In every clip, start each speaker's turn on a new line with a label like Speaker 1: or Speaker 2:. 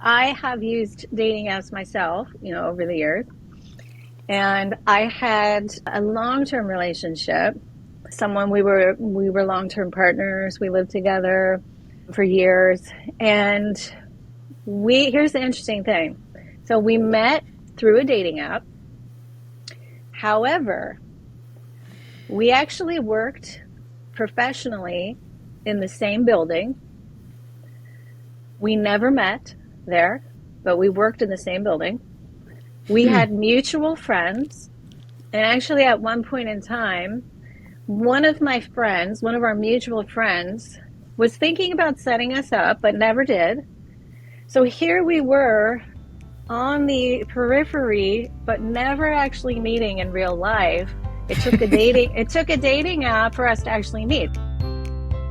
Speaker 1: I have used dating apps myself, over the years. And I had a long-term relationship. Someone we were long-term partners. We lived together for years. And here's the interesting thing. So we met through a dating app. However, we actually worked professionally in the same building. We never met there, but we worked in the same building. We had mutual friends. And actually, at one point in time, one of our mutual friends, was thinking about setting us up, but never did. So here we were on the periphery, but never actually meeting in real life. It took a dating app for us to actually meet.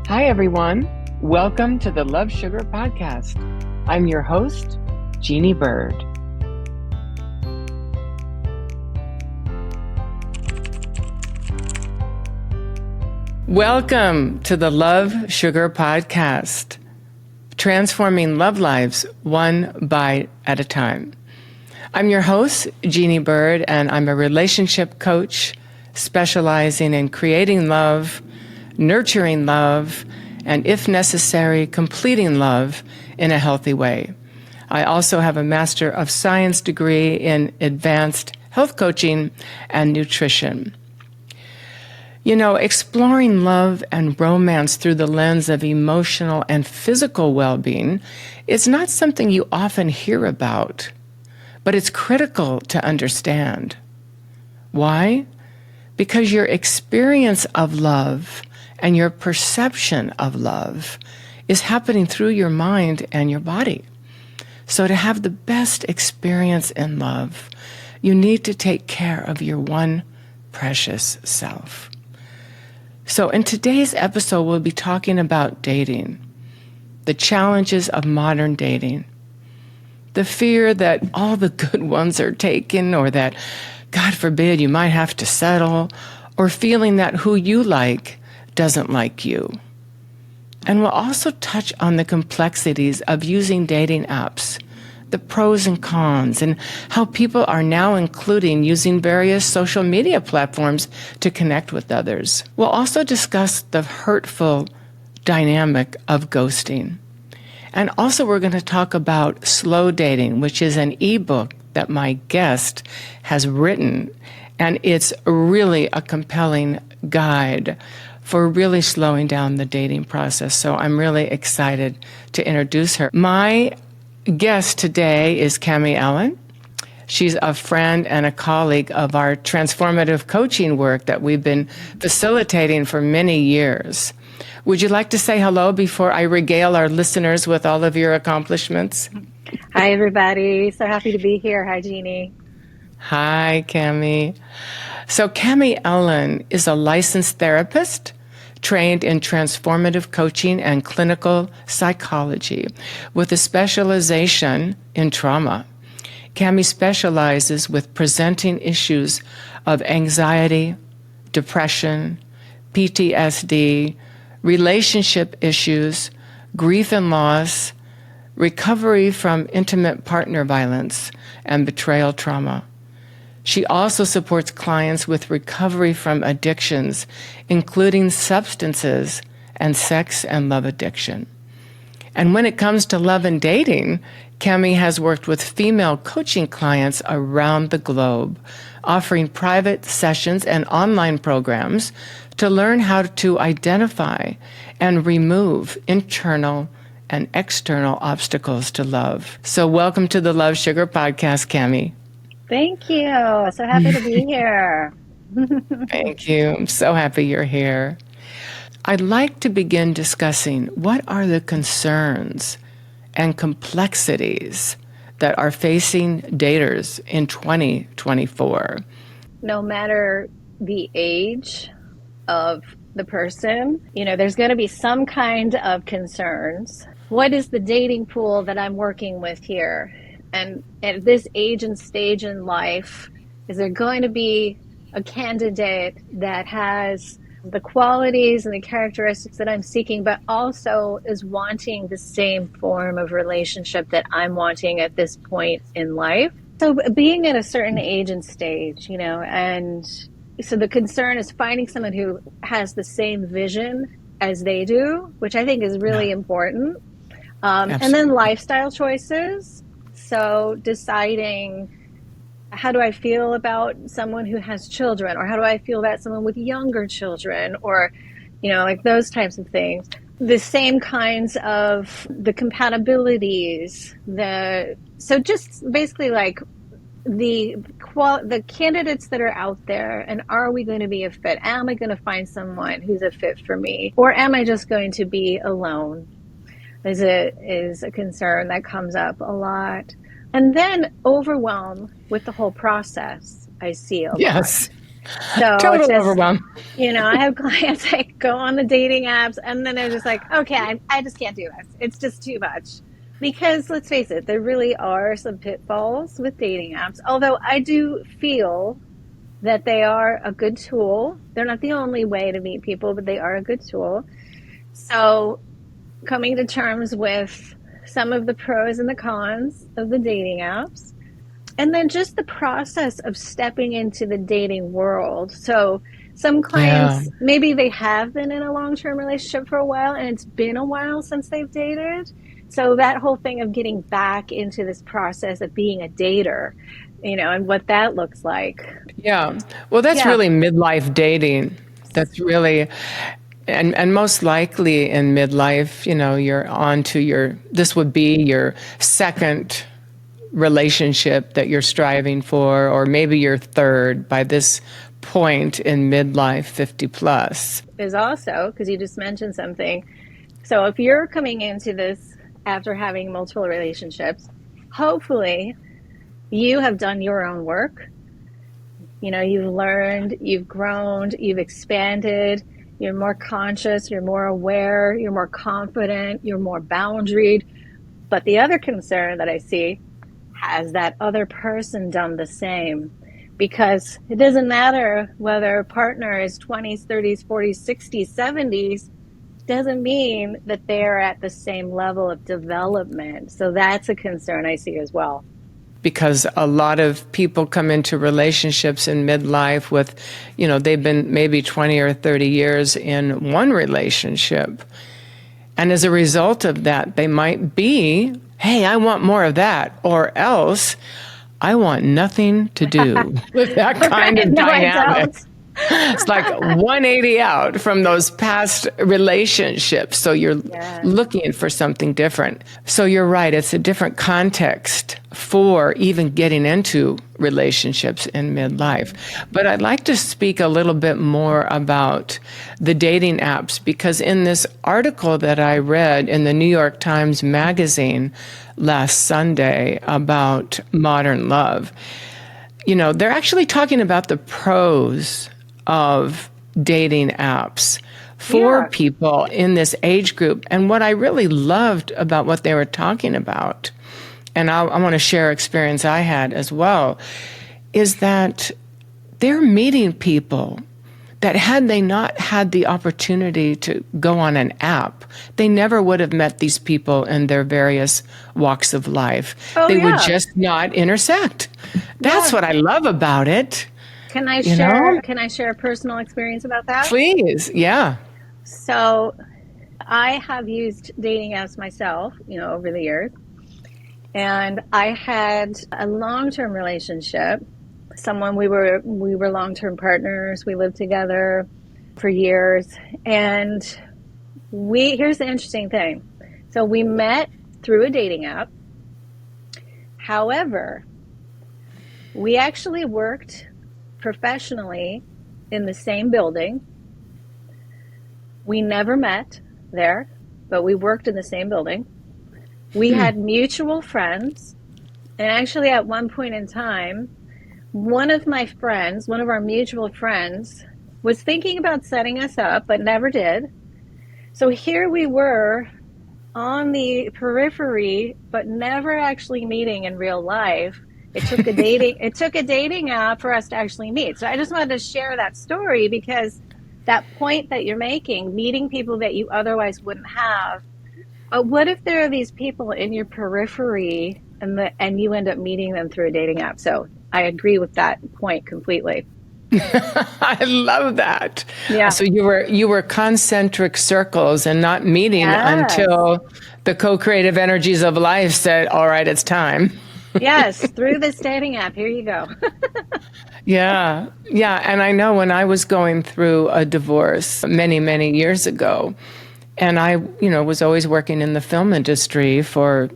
Speaker 2: Hi, everyone. Welcome to the Love Sugar Podcast. I'm your host, Jeannie Bird. Welcome to the Love Sugar Podcast, transforming love lives one bite at a time. I'm your host, Jeannie Bird, and I'm a relationship coach specializing in creating love, nurturing love, and if necessary, completing love in a healthy way. I also have a Master of Science degree in advanced health coaching and nutrition. Exploring love and romance through the lens of emotional and physical well-being is not something you often hear about, but it's critical to understand. Why? Because your experience of love and your perception of love is happening through your mind and your body. So to have the best experience in love, you need to take care of your one precious self. So in today's episode, we'll be talking about dating, the challenges of modern dating, the fear that all the good ones are taken, or that, God forbid, you might have to settle, or feeling that who you like doesn't like you. And we'll also touch on the complexities of using dating apps, the pros and cons, and how people are now including using various social media platforms to connect with others. We'll also discuss the hurtful dynamic of ghosting. And also we're going to talk about slow dating, which is an ebook that my guest has written. And it's really a compelling guide for really slowing down the dating process. So I'm really excited to introduce her. My guest today is Cami Allen. She's a friend and a colleague of our transformative coaching work that we've been facilitating for many years. Would you like to say hello before I regale our listeners with all of your accomplishments?
Speaker 1: Hi, everybody. So happy to be here. Hi, Jeannie.
Speaker 2: Hi, Cami. So Cami Allen is a licensed therapist, trained in transformative coaching and clinical psychology with a specialization in trauma. Cami specializes with presenting issues of anxiety, depression, PTSD, relationship issues, grief and loss, recovery from intimate partner violence, and betrayal trauma. She also supports clients with recovery from addictions, including substances and sex and love addiction. And when it comes to love and dating, Cami has worked with female coaching clients around the globe, offering private sessions and online programs to learn how to identify and remove internal and external obstacles to love. So welcome to the Love Sugar Podcast, Cami.
Speaker 1: Thank you. So happy to be here.
Speaker 2: Thank you. I'm so happy you're here. I'd like to begin discussing what are the concerns and complexities that are facing daters in 2024.
Speaker 1: No matter the age of the person, there's going to be some kind of concerns. What is the dating pool that I'm working with here? And at this age and stage in life, is there going to be a candidate that has the qualities and the characteristics that I'm seeking, but also is wanting the same form of relationship that I'm wanting at this point in life. So being at a certain age and stage, and so the concern is finding someone who has the same vision as they do, which I think is really
Speaker 2: Yeah,
Speaker 1: important. And then
Speaker 2: absolutely.
Speaker 1: lifestyle choices. So deciding, how do I feel about someone who has children, or how do I feel about someone with younger children, or like those types of things. The same kinds of the compatibilities, so just basically like the candidates that are out there, and are we going to be a fit? Am I going to find someone who's a fit for me, or am I just going to be alone? Is a concern that comes up a lot. And then overwhelm with the whole process, I see a lot.
Speaker 2: Yes,
Speaker 1: So it's
Speaker 2: total
Speaker 1: just,
Speaker 2: overwhelm.
Speaker 1: I have clients that go on the dating apps and then they're just like, okay, I just can't do this. It's just too much. Because let's face it, there really are some pitfalls with dating apps. Although I do feel that they are a good tool. They're not the only way to meet people, but they are a good tool. So coming to terms with some of the pros and the cons of the dating apps, and then just the process of stepping into the dating world. So some
Speaker 2: Yeah.
Speaker 1: clients, maybe they have been in a long-term relationship for a while and it's been a while since they've dated. So that whole thing of getting back into this process of being a dater, and what that looks like.
Speaker 2: Yeah. Well, that's
Speaker 1: Yeah.
Speaker 2: really midlife dating. That's really, and most likely in midlife, you're on to this would be your second relationship that you're striving for, or maybe your third by this point in midlife, 50 plus.
Speaker 1: Is also, because you just mentioned something. So if you're coming into this after having multiple relationships, hopefully you have done your own work. You've learned, you've grown, you've expanded, you're more conscious, you're more aware, you're more confident, you're more boundaried. But the other concern that I see, has that other person done the same? Because it doesn't matter whether a partner is 20s, 30s, 40s, 60s, 70s, doesn't mean that they're at the same level of development. So that's a concern I see as well.
Speaker 2: Because a lot of people come into relationships in midlife with, they've been maybe 20 or 30 years in one relationship. And as a result of that, they might be, hey, I want more of that, or else I want nothing to do with that kind
Speaker 1: Right?
Speaker 2: of
Speaker 1: No, I
Speaker 2: dynamic.
Speaker 1: don't.
Speaker 2: It's like 180 out from those past relationships. So you're
Speaker 1: Yes.
Speaker 2: looking for something different. So you're right. It's a different context for even getting into relationships in midlife. But I'd like to speak a little bit more about the dating apps, because in this article that I read in the New York Times Magazine last Sunday about modern love, they're actually talking about the pros of dating apps for
Speaker 1: Yeah.
Speaker 2: people in this age group. And what I really loved about what they were talking about, and I want to share experience I had as well, is that they're meeting people that had they not had the opportunity to go on an app, they never would have met these people in their various walks of life.
Speaker 1: Oh,
Speaker 2: They would
Speaker 1: yeah.
Speaker 2: just not intersect. That's
Speaker 1: Yeah.
Speaker 2: what I love about it.
Speaker 1: Can I
Speaker 2: You know?
Speaker 1: share can I share a personal experience about that?
Speaker 2: Please. Yeah.
Speaker 1: So I have used dating apps myself, over the years. And I had a long-term relationship. Someone we were long-term partners. We lived together for years. And here's the interesting thing. So we met through a dating app. However, we actually worked professionally in the same building. We never met there, but we worked in the same building. We had mutual friends. And actually, at one point in time, one of our mutual friends, was thinking about setting us up, but never did. So here we were on the periphery, but never actually meeting in real life. It took a dating app for us to actually meet. So I just wanted to share that story because that point that you're making, meeting people that you otherwise wouldn't have. But what if there are these people in your periphery and you end up meeting them through a dating app? So I agree with that point completely.
Speaker 2: I love that.
Speaker 1: Yeah.
Speaker 2: So you were concentric circles and not meeting
Speaker 1: Yes.
Speaker 2: until the co-creative energies of life said, "All right, it's time."
Speaker 1: Yes. Through this dating app. Here you go.
Speaker 2: Yeah. Yeah, and I know when I was going through a divorce many, many years ago, and I, was always working in the film industry for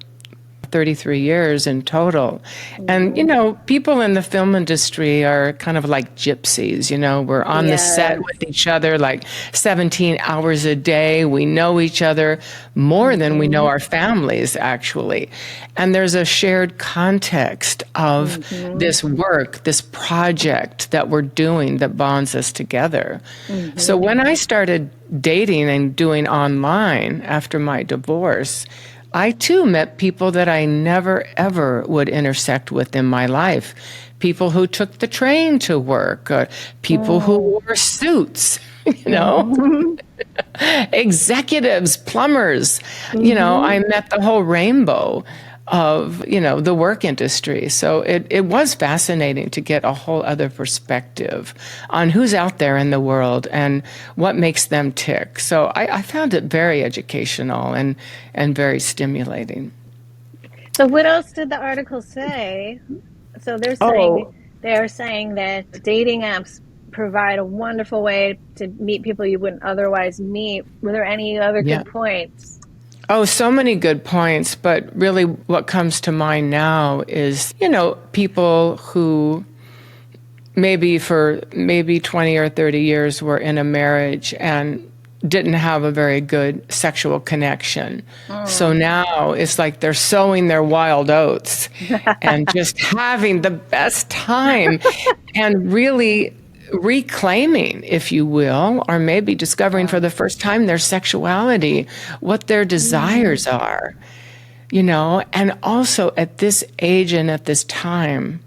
Speaker 2: 33 years in total. And,
Speaker 1: Hmm.
Speaker 2: people in the film industry are kind of like gypsies, we're on the set
Speaker 1: Yes.
Speaker 2: with each other like 17 hours a day. We know each other more than we know
Speaker 1: Hmm.
Speaker 2: our families, actually. And there's a shared context of
Speaker 1: Hmm.
Speaker 2: this work, this project that we're doing that bonds us together. So
Speaker 1: Hmm.
Speaker 2: when I started dating and doing online after my divorce, I too met people that I never ever would intersect with in my life. People who took the train to work, people who wore suits,
Speaker 1: Hmm.
Speaker 2: executives, plumbers.
Speaker 1: Hmm.
Speaker 2: I met the whole rainbow of, the work industry. So it was fascinating to get a whole other perspective on who's out there in the world and what makes them tick. So I found it very educational and very stimulating.
Speaker 1: So what else did the article say? So
Speaker 2: Oh,
Speaker 1: they're saying that dating apps provide a wonderful way to meet people you wouldn't otherwise meet. Were there any other
Speaker 2: yeah.
Speaker 1: good points?
Speaker 2: Oh, so many good points. But really, what comes to mind now is, people who maybe 20 or 30 years were in a marriage and didn't have a very good sexual connection. So
Speaker 1: Mm.
Speaker 2: now it's like they're sowing their wild oats and just having the best time and really reclaiming, if you will, or maybe discovering
Speaker 1: Yeah.
Speaker 2: for the first time their sexuality, what their
Speaker 1: Mm.
Speaker 2: desires are, and also at this age and at this time,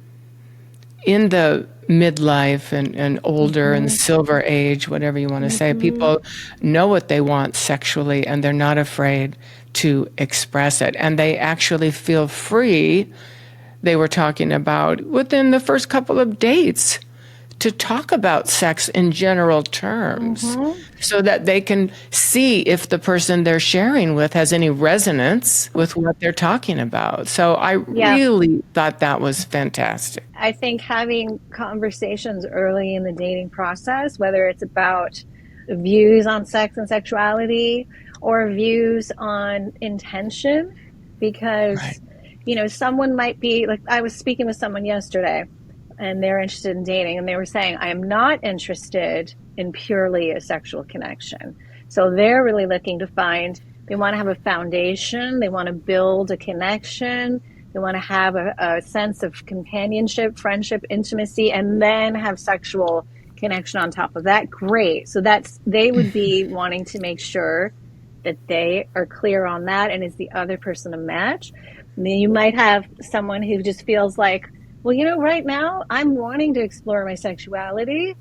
Speaker 2: in the midlife and older and
Speaker 1: Hmm.
Speaker 2: silver age, whatever you want to say,
Speaker 1: Hmm.
Speaker 2: people know what they want sexually and they're not afraid to express it. And they actually feel free, they were talking about within the first couple of dates, to talk about sex in general terms
Speaker 1: Hmm.
Speaker 2: so that they can see if the person they're sharing with has any resonance with what they're talking about. So I
Speaker 1: Yeah.
Speaker 2: really thought that was fantastic.
Speaker 1: I think having conversations early in the dating process, whether it's about views on sex and sexuality or views on intention,
Speaker 2: Right.
Speaker 1: because, someone might be like, I was speaking with someone yesterday and they're interested in dating and they were saying, I am not interested in purely a sexual connection. So they're really looking to find, they want to have a foundation, they want to build a connection, they want to have a sense of companionship, friendship, intimacy, and then have sexual connection on top of that. Great. So they would be wanting to make sure that they are clear on that. And is the other person a match? And then you might have someone who just feels like, well, right now I'm wanting to explore my sexuality.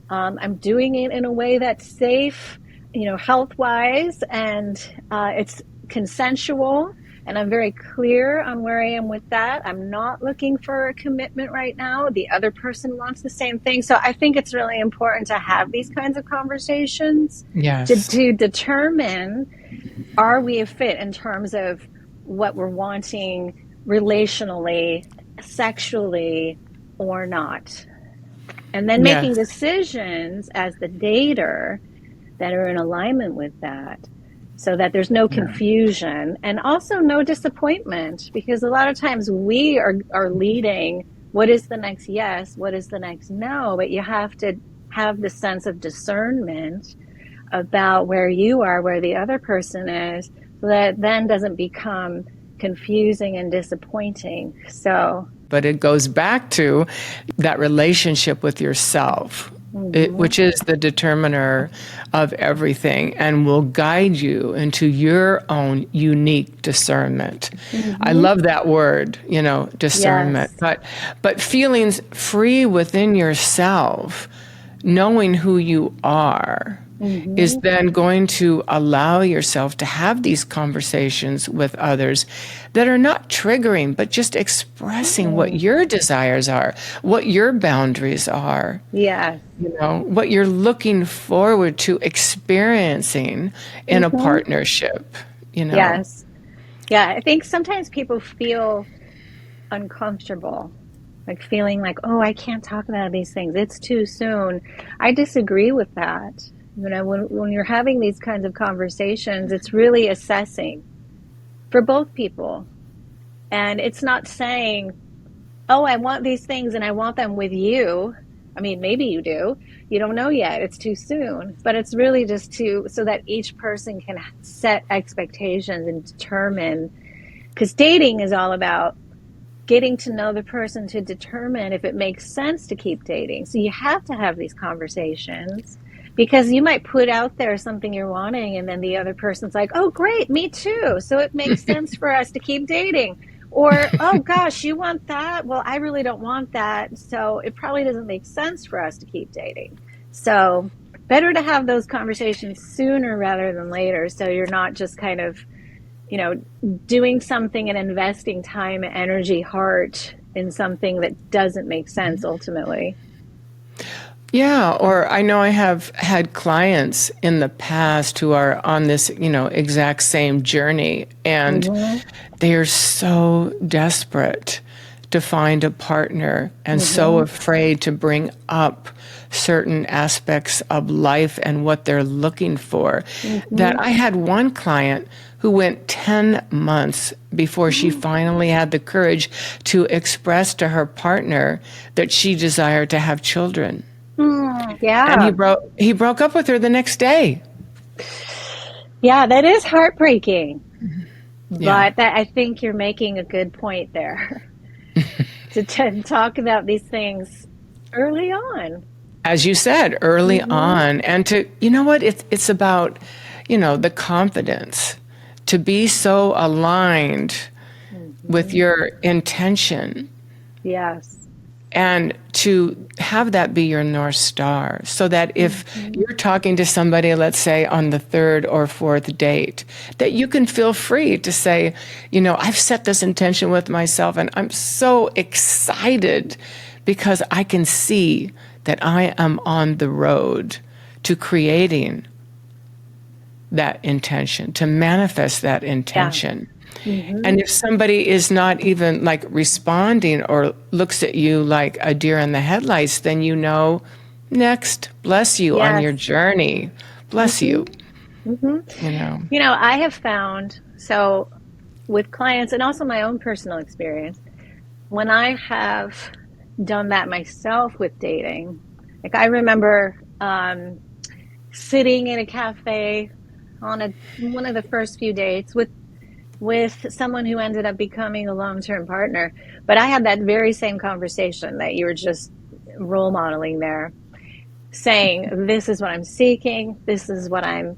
Speaker 1: I'm doing it in a way that's safe, health wise, and it's consensual. And I'm very clear on where I am with that. I'm not looking for a commitment right now. The other person wants the same thing. So I think it's really important to have these kinds of conversations
Speaker 2: Yes.
Speaker 1: to determine, are we a fit in terms of what we're wanting relationally, sexually, or not? And then making
Speaker 2: Yes.
Speaker 1: decisions as the dater that are in alignment with that, so that there's no
Speaker 2: Yeah.
Speaker 1: confusion and also no disappointment, because a lot of times we are leading what is the next yes, what is the next no, but you have to have the sense of discernment about where you are, where the other person is, so that it then doesn't become confusing and disappointing. So,
Speaker 2: But it goes back to that relationship with yourself,
Speaker 1: mm-hmm.
Speaker 2: which is the determiner of everything and will guide you into your own unique discernment. I
Speaker 1: Mm-hmm.
Speaker 2: love that word, discernment.
Speaker 1: Yes.
Speaker 2: But feelings free within yourself knowing who you are is
Speaker 1: Mm-hmm.
Speaker 2: then going to allow yourself to have these conversations with others that are not triggering, but just expressing what
Speaker 1: Mm.
Speaker 2: your desires are, what your boundaries are,
Speaker 1: Yes.
Speaker 2: what you're looking forward to experiencing in a
Speaker 1: Mm-hmm.
Speaker 2: partnership.
Speaker 1: Yes. Yeah, I think sometimes people feel uncomfortable, like feeling like, oh, I can't talk about these things. It's too soon. I disagree with that. When you're having these kinds of conversations, it's really assessing for both people. And it's not saying, oh, I want these things and I want them with you. I mean, maybe you do. You don't know yet. It's too soon. But it's really just so that each person can set expectations and determine, because dating is all about getting to know the person to determine if it makes sense to keep dating. So you have to have these conversations because you might put out there something you're wanting and then the other person's like, "Oh, great, me too. So it makes sense for us to keep dating." Or, "Oh gosh, you want that? Well, I really don't want that. So it probably doesn't make sense for us to keep dating." So better to have those conversations sooner rather than later so you're not just kind of you know, doing something and investing time, energy, heart in something that doesn't make sense ultimately.
Speaker 2: Yeah, or I know I have had clients in the past who are on this, exact same journey, and
Speaker 1: Mm-hmm.
Speaker 2: they are so desperate to find a partner and so
Speaker 1: Mm-hmm.
Speaker 2: afraid to bring up certain aspects of life and what they're looking for
Speaker 1: Mm-hmm.
Speaker 2: that I had one client who went 10 months before she finally had the courage to express to her partner that she desired to have children.
Speaker 1: Mm,
Speaker 2: And he
Speaker 1: yeah.
Speaker 2: broke up with her the next day.
Speaker 1: Yeah, that is heartbreaking.
Speaker 2: Yeah.
Speaker 1: But I think you're making a good point there to talk about these things early on.
Speaker 2: As you said early
Speaker 1: Mm-hmm.
Speaker 2: on, and to what it's about, the confidence to be so aligned with
Speaker 1: Mm-hmm.
Speaker 2: your intention
Speaker 1: Yes.
Speaker 2: and to have that be your North Star, so that if
Speaker 1: Mm-hmm.
Speaker 2: you're talking to somebody, let's say on the third or fourth date, that you can feel free to say, I've set this intention with myself and I'm so excited because I can see that I am on the road to creating that intention, to manifest that
Speaker 1: Yeah.
Speaker 2: intention.
Speaker 1: Mm-hmm.
Speaker 2: And if somebody is not even like responding or looks at you like a deer in the headlights, then next, bless you on
Speaker 1: Yes.
Speaker 2: your journey. Bless
Speaker 1: Mm-hmm.
Speaker 2: you,
Speaker 1: Mm-hmm.
Speaker 2: you know.
Speaker 1: I have found so with clients and also my own personal experience, when I have done that myself with dating, like I remember sitting in a cafe on one of the first few dates with someone who ended up becoming a long-term partner. But I had that very same conversation that you were just role modeling there, saying, this is what I'm seeking, this is what I'm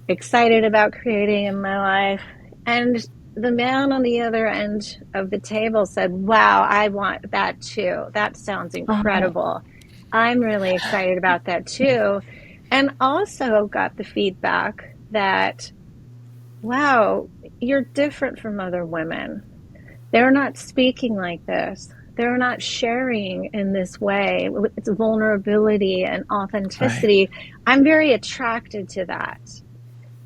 Speaker 1: excited about creating in my life. And the man on the other end of the table said, wow, I want that too. That sounds
Speaker 2: Oh,
Speaker 1: incredible. I'm really excited about that too. And also got the feedback that, wow, you're different from other women. They're not speaking like this. They're not sharing in this way with its vulnerability and
Speaker 2: right.
Speaker 1: authenticity. I'm very attracted to that.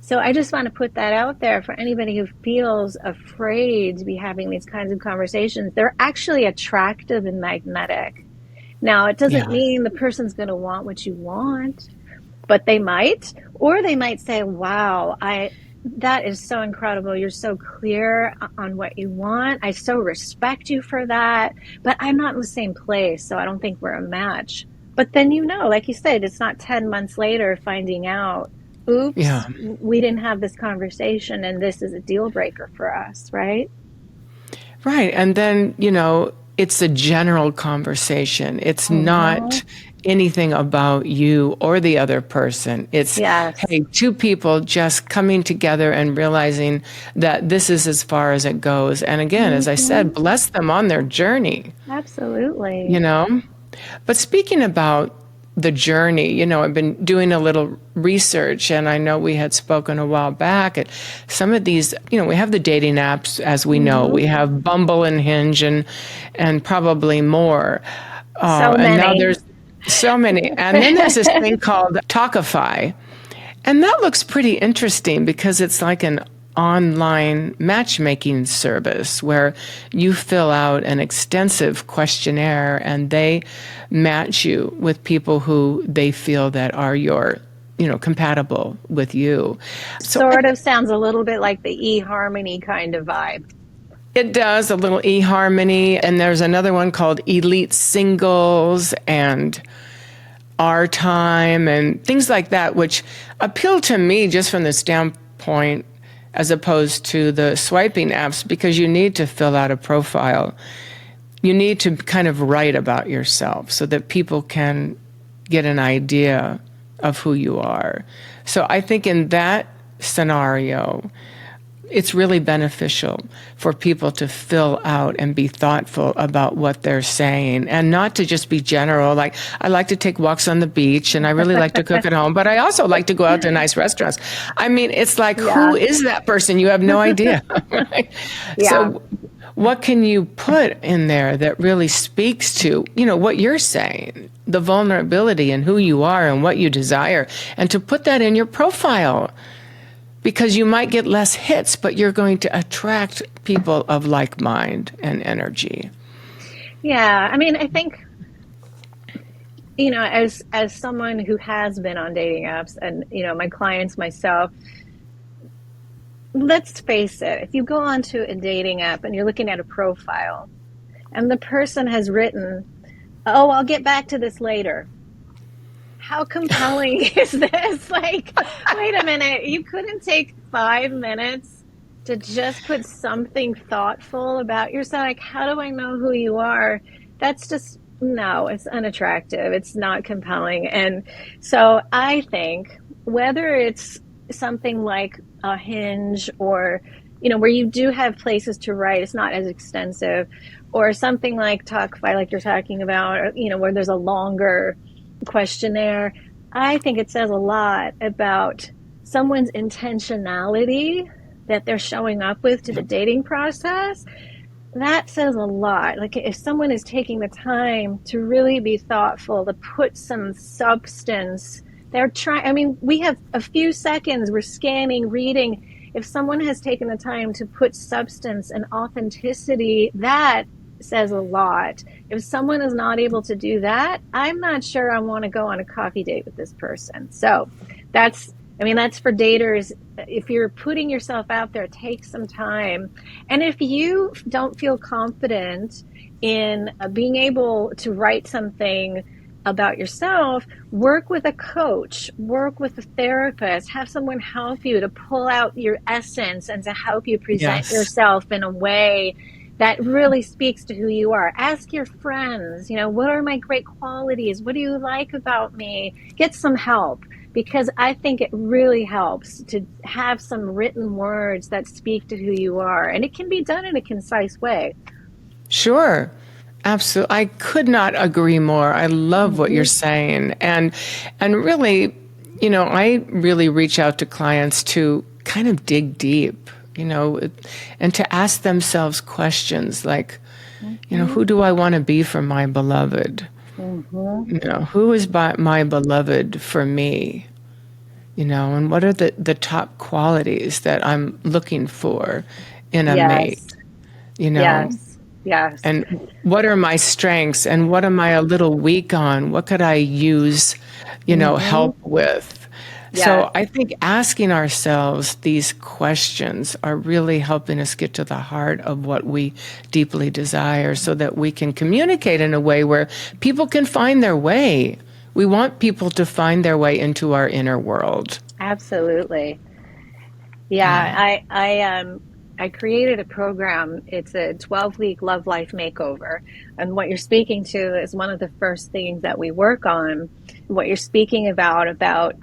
Speaker 1: So I just want to put that out there for anybody who feels afraid to be having these kinds of conversations. They're actually attractive and magnetic. Now, it doesn't
Speaker 2: Yeah.
Speaker 1: mean the person's going to want what you want, but they might, or they might say, "Wow, I that is so incredible. You're so clear on what you want. I so respect you for that, but I'm not in the same place, so I don't think we're a match." But then like you said, it's not 10 months later finding out, "Oops,
Speaker 2: Yeah.
Speaker 1: we didn't have this conversation and this is a deal breaker for us," right?
Speaker 2: Right. And then, it's a general conversation. It's
Speaker 1: Mm-hmm.
Speaker 2: not anything about you or the other person. It's,
Speaker 1: Yes.
Speaker 2: hey, two people just coming together and realizing that this is as far as it goes. And again, as I
Speaker 1: Mm-hmm.
Speaker 2: said, bless them on their journey, you
Speaker 1: Absolutely.
Speaker 2: know? But speaking about the journey. I've been doing a little research, and I know we had spoken a while back at some of these, we have the dating apps, as we know. We have Bumble and Hinge and probably more.
Speaker 1: So
Speaker 2: And now
Speaker 1: many.
Speaker 2: there's so many. And then there's this thing called Talkify. And that looks pretty interesting because it's like an online matchmaking service where you fill out an extensive questionnaire and they match you with people who they feel that are compatible with you. So
Speaker 1: Sort of sounds a little bit like the eHarmony kind of vibe.
Speaker 2: it does, a little eHarmony. And there's another one called Elite Singles and Our Time and things like that, which appeal to me just from the standpoint as opposed to the swiping apps, because you need to fill out a profile. You need to kind of write about yourself so that people can get an idea of who you are. So I think in that scenario, it's really beneficial for people to fill out and be thoughtful about what they're saying and not to just be general. Like, I like to take walks on the beach and I really like to cook at home, but I also like to go out to nice restaurants. I mean, it's like, who is that person? You have no idea. Right?
Speaker 1: Yeah.
Speaker 2: So what can you put in there that really speaks to, what you're saying, the vulnerability and who you are and what you desire, and to put that in your profile? Because you might get less hits, but you're going to attract people of like mind and energy.
Speaker 1: Yeah, I mean, I think, as someone who has been on dating apps and, my clients, myself, let's face it, if you go onto a dating app and you're looking at a profile and the person has written, "Oh, I'll get back to this later." How compelling is this? Like, wait a minute, you couldn't take 5 minutes to just put something thoughtful about yourself? Like, how do I know who you are? That's just, no, it's unattractive. It's not compelling. And so I think whether it's something like a Hinge or, where you do have places to write, it's not as extensive, or something like Talkify, like you're talking about, or, where there's a longer questionnaire, I think it says a lot about someone's intentionality that they're showing up with to the dating process. That says a lot. Like, if someone is taking the time to really be thoughtful, to put some substance, they're trying. I mean, we have a few seconds, we're scanning, reading. If someone has taken the time to put substance and authenticity, that says a lot. If someone is not able to do that, I'm not sure I want to go on a coffee date with this person. So that's for daters. If you're putting yourself out there, take some time. And if you don't feel confident in being able to write something about yourself, work with a coach, work with a therapist, have someone help you to pull out your essence and to help you present yourself in a way that really speaks to who you are. Ask your friends, what are my great qualities? What do you like about me? Get some help, because I think it really helps to have some written words that speak to who you are. And it can be done in a concise way.
Speaker 2: Sure. Absolutely. I could not agree more. I love what you're saying. And really, I really reach out to clients to kind of dig deep, and to ask themselves questions like, who do I want to be for my beloved? Who is my beloved for me? And what are the top qualities that I'm looking for in a mate?
Speaker 1: Yes.
Speaker 2: And what are my strengths and what am I a little weak on? What could I use, help with?
Speaker 1: Yes.
Speaker 2: So I think asking ourselves these questions are really helping us get to the heart of what we deeply desire so that we can communicate in a way where people can find their way. We want people to find their way into our inner world.
Speaker 1: Absolutely. Yeah. I created a program. It's a 12-week love life makeover. And what you're speaking to is one of the first things that we work on. What you're speaking about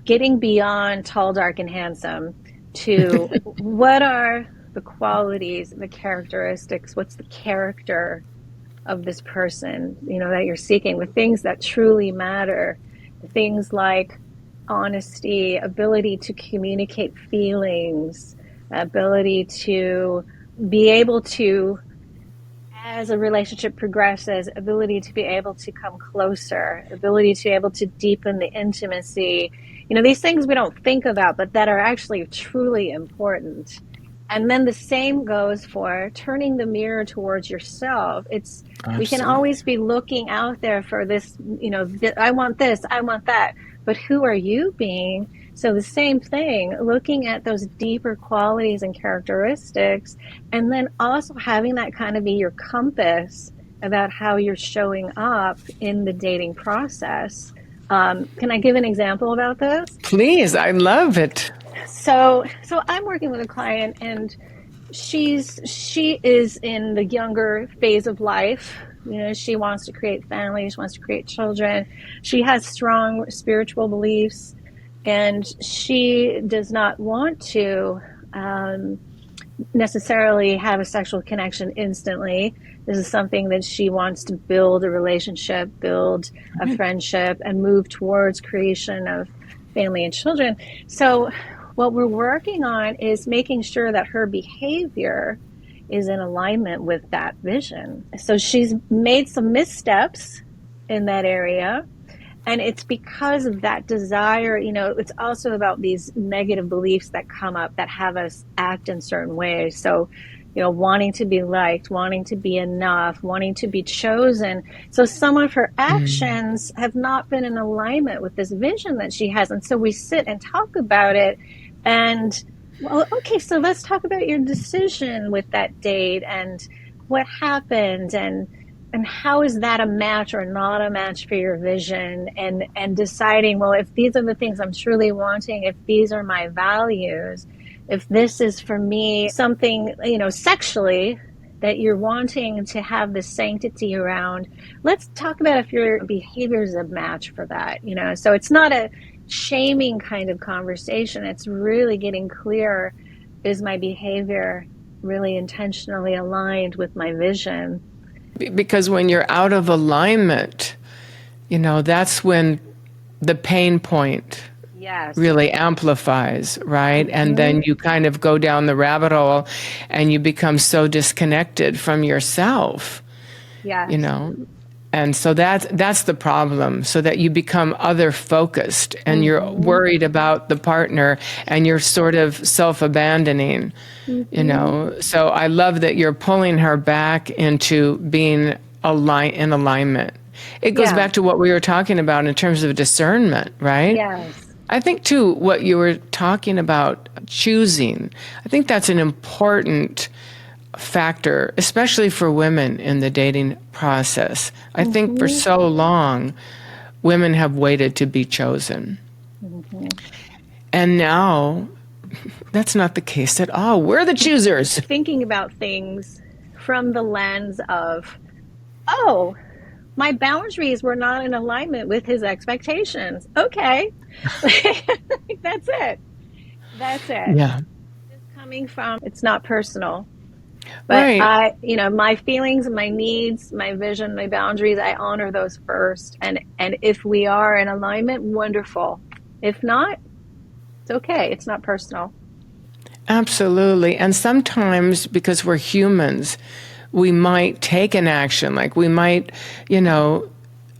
Speaker 1: getting beyond tall, dark, and handsome to what are the qualities, the characteristics, what's the character of this person, that you're seeking, the things that truly matter. Things like honesty, ability to communicate feelings, ability to be able to, as a relationship progresses, ability to be able to come closer, ability to be able to deepen the intimacy. These things we don't think about, but that are actually truly important. And then the same goes for turning the mirror towards yourself. We can
Speaker 2: Absolutely.
Speaker 1: always be looking out there for this, I want this, I want that. But who are you being? So the same thing, looking at those deeper qualities and characteristics, and then also having that kind of be your compass about how you're showing up in the dating process. Can I give an example about this?
Speaker 2: Please, I love it.
Speaker 1: So I'm working with a client, and she is in the younger phase of life. She wants to create families, she wants to create children. She has strong spiritual beliefs, and she does not want to um, necessarily have a sexual connection instantly. This is something that she wants to build a relationship, build a friendship, and move towards creation of family and children. So, what we're working on is making sure that her behavior is in alignment with that vision. So, she's made some missteps in that area, and it's because of that desire. It's also about these negative beliefs that come up that have us act in certain ways. So, wanting to be liked, wanting to be enough, wanting to be chosen. So some of her actions have not been in alignment with this vision that she has. And so we sit and talk about it. And, well, okay, so let's talk about your decision with that date and what happened, and how is that a match or not a match for your vision, and deciding, well, if these are the things I'm truly wanting, if these are my values, if this is for me something, sexually, that you're wanting to have this sanctity around, let's talk about if your behavior is a match for that. So it's not a shaming kind of conversation. It's really getting clear, is my behavior really intentionally aligned with my vision?
Speaker 2: Because when you're out of alignment, that's when the pain point
Speaker 1: Yes.
Speaker 2: really amplifies, right? And
Speaker 1: Mm-hmm.
Speaker 2: then you kind of go down the rabbit hole and you become so disconnected from yourself, you
Speaker 1: Yes.
Speaker 2: know? And so that's the problem, so that you become other focused and you're
Speaker 1: Mm-hmm.
Speaker 2: worried about the partner and you're sort of self-abandoning,
Speaker 1: Mm-hmm.
Speaker 2: So I love that you're pulling her back into being in alignment. It goes
Speaker 1: Yeah.
Speaker 2: back to what we were talking about in terms of discernment, right?
Speaker 1: Yes.
Speaker 2: I think too, what you were talking about, choosing, I think that's an important factor, especially for women in the dating process. I think for
Speaker 1: Mm-hmm.
Speaker 2: so long, women have waited to be chosen.
Speaker 1: Mm-hmm.
Speaker 2: And now that's not the case at all. We're the choosers.
Speaker 1: Thinking about things from the lens of, oh, my boundaries were not in alignment with his expectations. Okay. That's it. That's it.
Speaker 2: Yeah.
Speaker 1: Just coming from, it's not personal. But
Speaker 2: Right.
Speaker 1: my feelings, my needs, my vision, my boundaries, I honor those first. And if we are in alignment, wonderful. If not, it's okay. It's not personal.
Speaker 2: Absolutely. And sometimes, because we're humans, we might take an action. Like we might,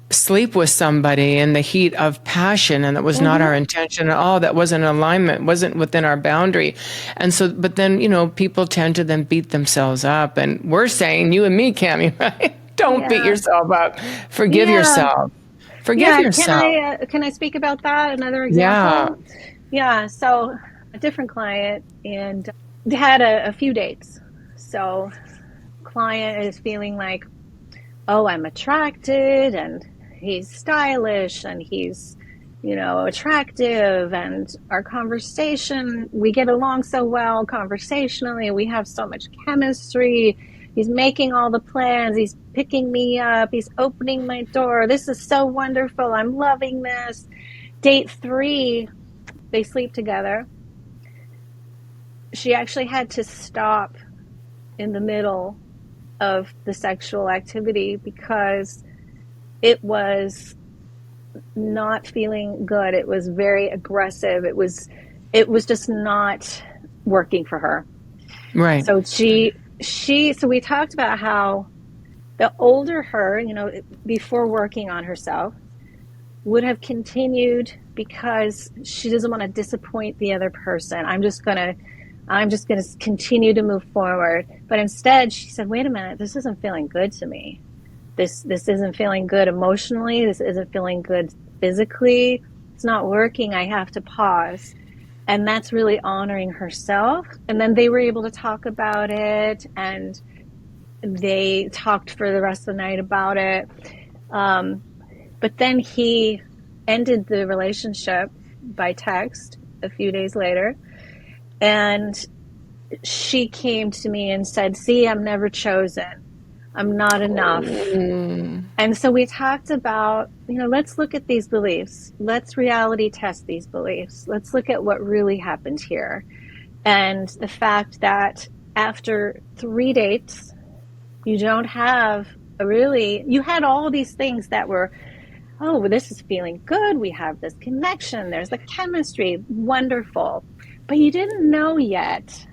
Speaker 2: sleep with somebody in the heat of passion, and that was not our
Speaker 1: Mm-hmm.
Speaker 2: intention at all. That wasn't in alignment, wasn't within our boundary. And so, but then, people tend to then beat themselves up. And we're saying, you and me, Cami, right? Don't beat
Speaker 1: Yeah.
Speaker 2: yourself up. Forgive
Speaker 1: Yeah.
Speaker 2: yourself. Forgive
Speaker 1: Yeah. Can
Speaker 2: yourself.
Speaker 1: I speak about that? Another
Speaker 2: Yeah.
Speaker 1: example? Yeah. So a different client, and they had a few dates. So client is feeling like, oh, I'm attracted, and he's stylish, and he's, attractive, and our conversation, we get along so well conversationally, we have so much chemistry. He's making all the plans, he's picking me up, he's opening my door. This is so wonderful. I'm loving this. Date 3, they sleep together. She actually had to stop in the middle of the sexual activity because it was not feeling good. It was very aggressive. It was just not working for her.
Speaker 2: Right.
Speaker 1: So so we talked about how the older her, before working on herself, would have continued because she doesn't want to disappoint the other person. I'm just going to continue to move forward. But instead, she said, "Wait a minute, this isn't feeling good to me. This isn't feeling good emotionally. This isn't feeling good physically. It's not working. I have to pause." And that's really honoring herself. And then they were able to talk about it, and they talked for the rest of the night about it. But then he ended the relationship by text a few days later. And she came to me and said, "See, I'm never chosen. I'm not enough."
Speaker 2: Mm.
Speaker 1: And so we talked about, let's look at these beliefs. Let's reality test these beliefs. Let's look at what really happened here. And the fact that after 3 dates, you don't have you had all these things that were, oh, well, this is feeling good. We have this connection. There's the chemistry. Wonderful. But you didn't know yet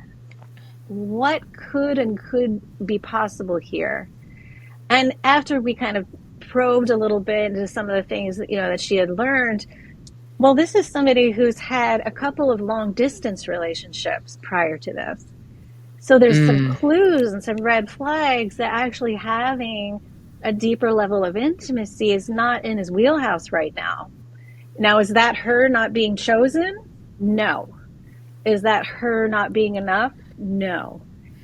Speaker 1: what could be possible here. And after we kind of probed a little bit into some of the things that she had learned, well, this is somebody who's had a couple of long distance relationships prior to this. So there's some
Speaker 2: Mm.
Speaker 1: clues and some red flags that actually having a deeper level of intimacy is not in his wheelhouse right now. Now, is that her not being chosen? No. Is that her not being enough? No.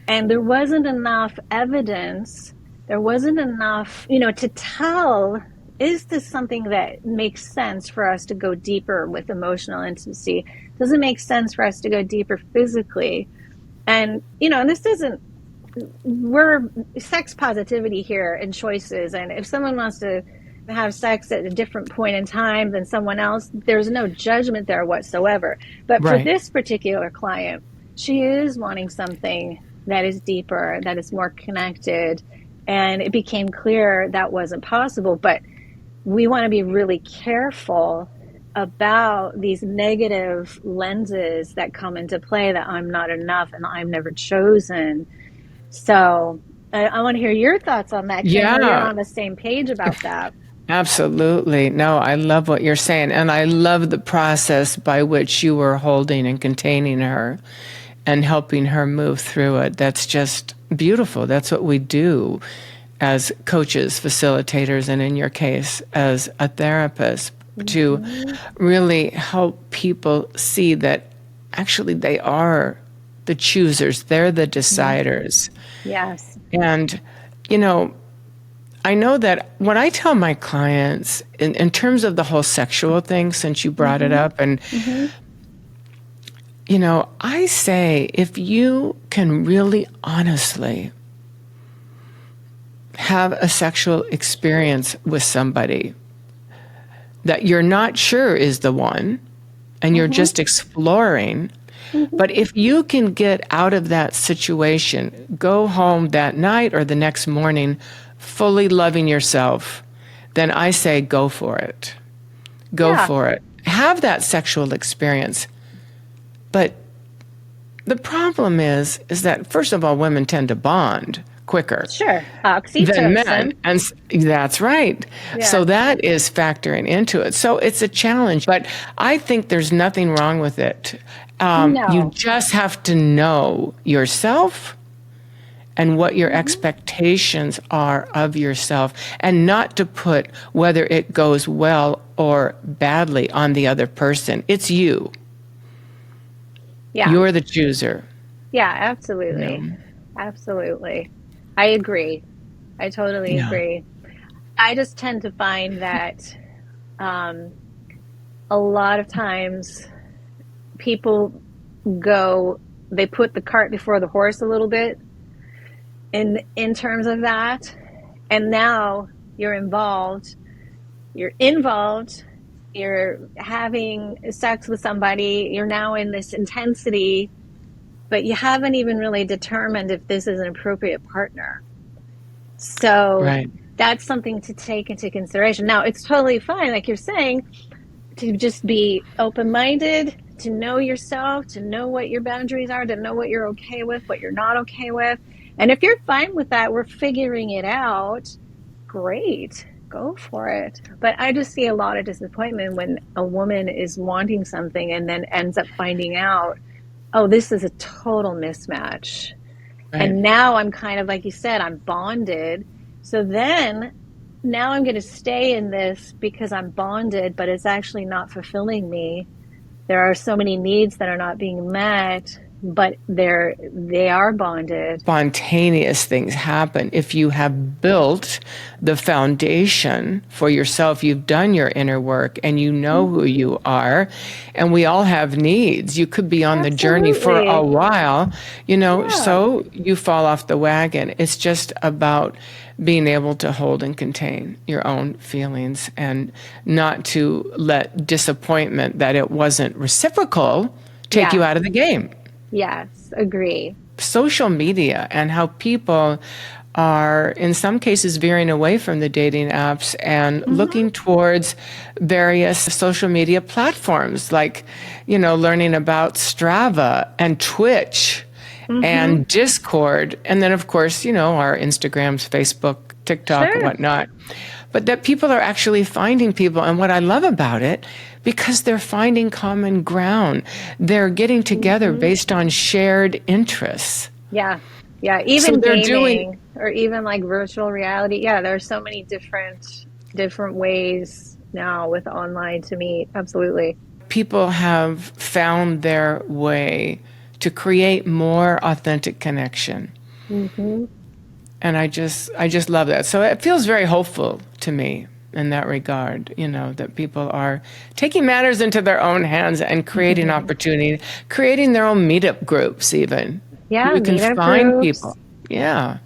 Speaker 1: And there wasn't enough evidence. There wasn't enough, to tell, is this something that makes sense for us to go deeper with emotional intimacy? Does it make sense for us to go deeper physically? And, and this isn't, we're sex positivity here and choices. And if someone wants to have sex at a different point in time than someone else, there's no judgment there whatsoever. But for
Speaker 2: Right.
Speaker 1: this particular client, she is wanting something that is deeper, that is more connected. And it became clear that wasn't possible. But we want to be really careful about these negative lenses that come into play, that I'm not enough and I'm never chosen. So I want to hear your thoughts on that, because I know you're
Speaker 2: Yeah,
Speaker 1: on the same page about that.
Speaker 2: absolutely. No, I love what you're saying. And I love the process by which you were holding and containing her and helping her move through it. That's just beautiful. That's what we do as coaches, facilitators, and in your case, as a therapist, to
Speaker 1: Mm-hmm.
Speaker 2: really help people see that actually they are the choosers, they're the deciders.
Speaker 1: Yes.
Speaker 2: And, you know, I know that when I tell my clients, in terms of the whole sexual thing, since you brought it
Speaker 1: Mm-hmm.
Speaker 2: up, and,
Speaker 1: Mm-hmm.
Speaker 2: I say if you can really honestly have a sexual experience with somebody that you're not sure is the one and you're
Speaker 1: Mm-hmm.
Speaker 2: just exploring,
Speaker 1: Mm-hmm.
Speaker 2: but if you can get out of that situation, go home that night or the next morning fully loving yourself, then I say go for it. Go
Speaker 1: Yeah.
Speaker 2: for it. Have that sexual experience. But the problem is that, first of all, women tend to bond quicker
Speaker 1: Sure.
Speaker 2: than men.
Speaker 1: Oxytocin.
Speaker 2: And that's right. So
Speaker 1: Yes.
Speaker 2: that is factoring into it. So it's a challenge, but I think there's nothing wrong with it. You
Speaker 1: No.
Speaker 2: just have to know yourself and what your
Speaker 1: Mm-hmm.
Speaker 2: expectations are of yourself, and not to put whether it goes well or badly on the other person. It's you.
Speaker 1: Yeah.
Speaker 2: You're the chooser.
Speaker 1: Yeah,
Speaker 2: Yeah.
Speaker 1: absolutely. Absolutely. I agree. I totally
Speaker 2: Yeah.
Speaker 1: agree. I just tend to find that um, a lot of times people they put the cart before the horse a little bit in terms of that. And now you're involved, you're having sex with somebody, you're now in this intensity, but you haven't even really determined if this is an appropriate partner. So
Speaker 2: Right.
Speaker 1: that's something to take into consideration. Now, it's totally fine, like you're saying, to just be open-minded, to know yourself, to know what your boundaries are, to know what you're okay with, what you're not okay with. And if you're fine with that, we're figuring it out. Great, go for it. But I just see a lot of disappointment when a woman is wanting something and then ends up finding out, oh, this is a total mismatch.
Speaker 2: Right.
Speaker 1: And now I'm kind of, like you said, I'm bonded. So then now I'm going to stay in this because I'm bonded, but it's actually not fulfilling me. There are so many needs that are not being met, but they are bonded.
Speaker 2: Spontaneous things happen. If you have built the foundation for yourself, you've done your inner work and you know who you are, and we all have needs. You could be on the journey for a
Speaker 1: Absolutely.
Speaker 2: while,
Speaker 1: Yeah.
Speaker 2: so you fall off the wagon. It's just about being able to hold and contain your own feelings and not to let disappointment that it wasn't reciprocal take you
Speaker 1: Yeah.
Speaker 2: out of the game.
Speaker 1: Yes. Agree.
Speaker 2: Social media and how people are in some cases veering away from the dating apps and
Speaker 1: Mm-hmm.
Speaker 2: looking towards various social media platforms like, learning about Strava and Twitch
Speaker 1: Mm-hmm.
Speaker 2: and Discord. And then, of course, our Instagrams, Facebook, TikTok, and
Speaker 1: Sure.
Speaker 2: whatnot. But that people are actually finding people. And what I love about it, because they're finding common ground, they're getting together
Speaker 1: Mm-hmm.
Speaker 2: based on shared interests.
Speaker 1: Yeah. Yeah.
Speaker 2: So
Speaker 1: Even
Speaker 2: they're doing,
Speaker 1: gaming or even like virtual reality. Yeah. There are so many different ways now with online to meet. Absolutely.
Speaker 2: people have found their way to create more authentic connection.
Speaker 1: Mm-hmm.
Speaker 2: And I just love that. So it feels very hopeful to me in that regard, that people are taking matters into their own hands and creating opportunity, creating their own meetup groups even.
Speaker 1: Yeah.
Speaker 2: You can
Speaker 1: Meetup
Speaker 2: find people.
Speaker 1: groups.
Speaker 2: Yeah.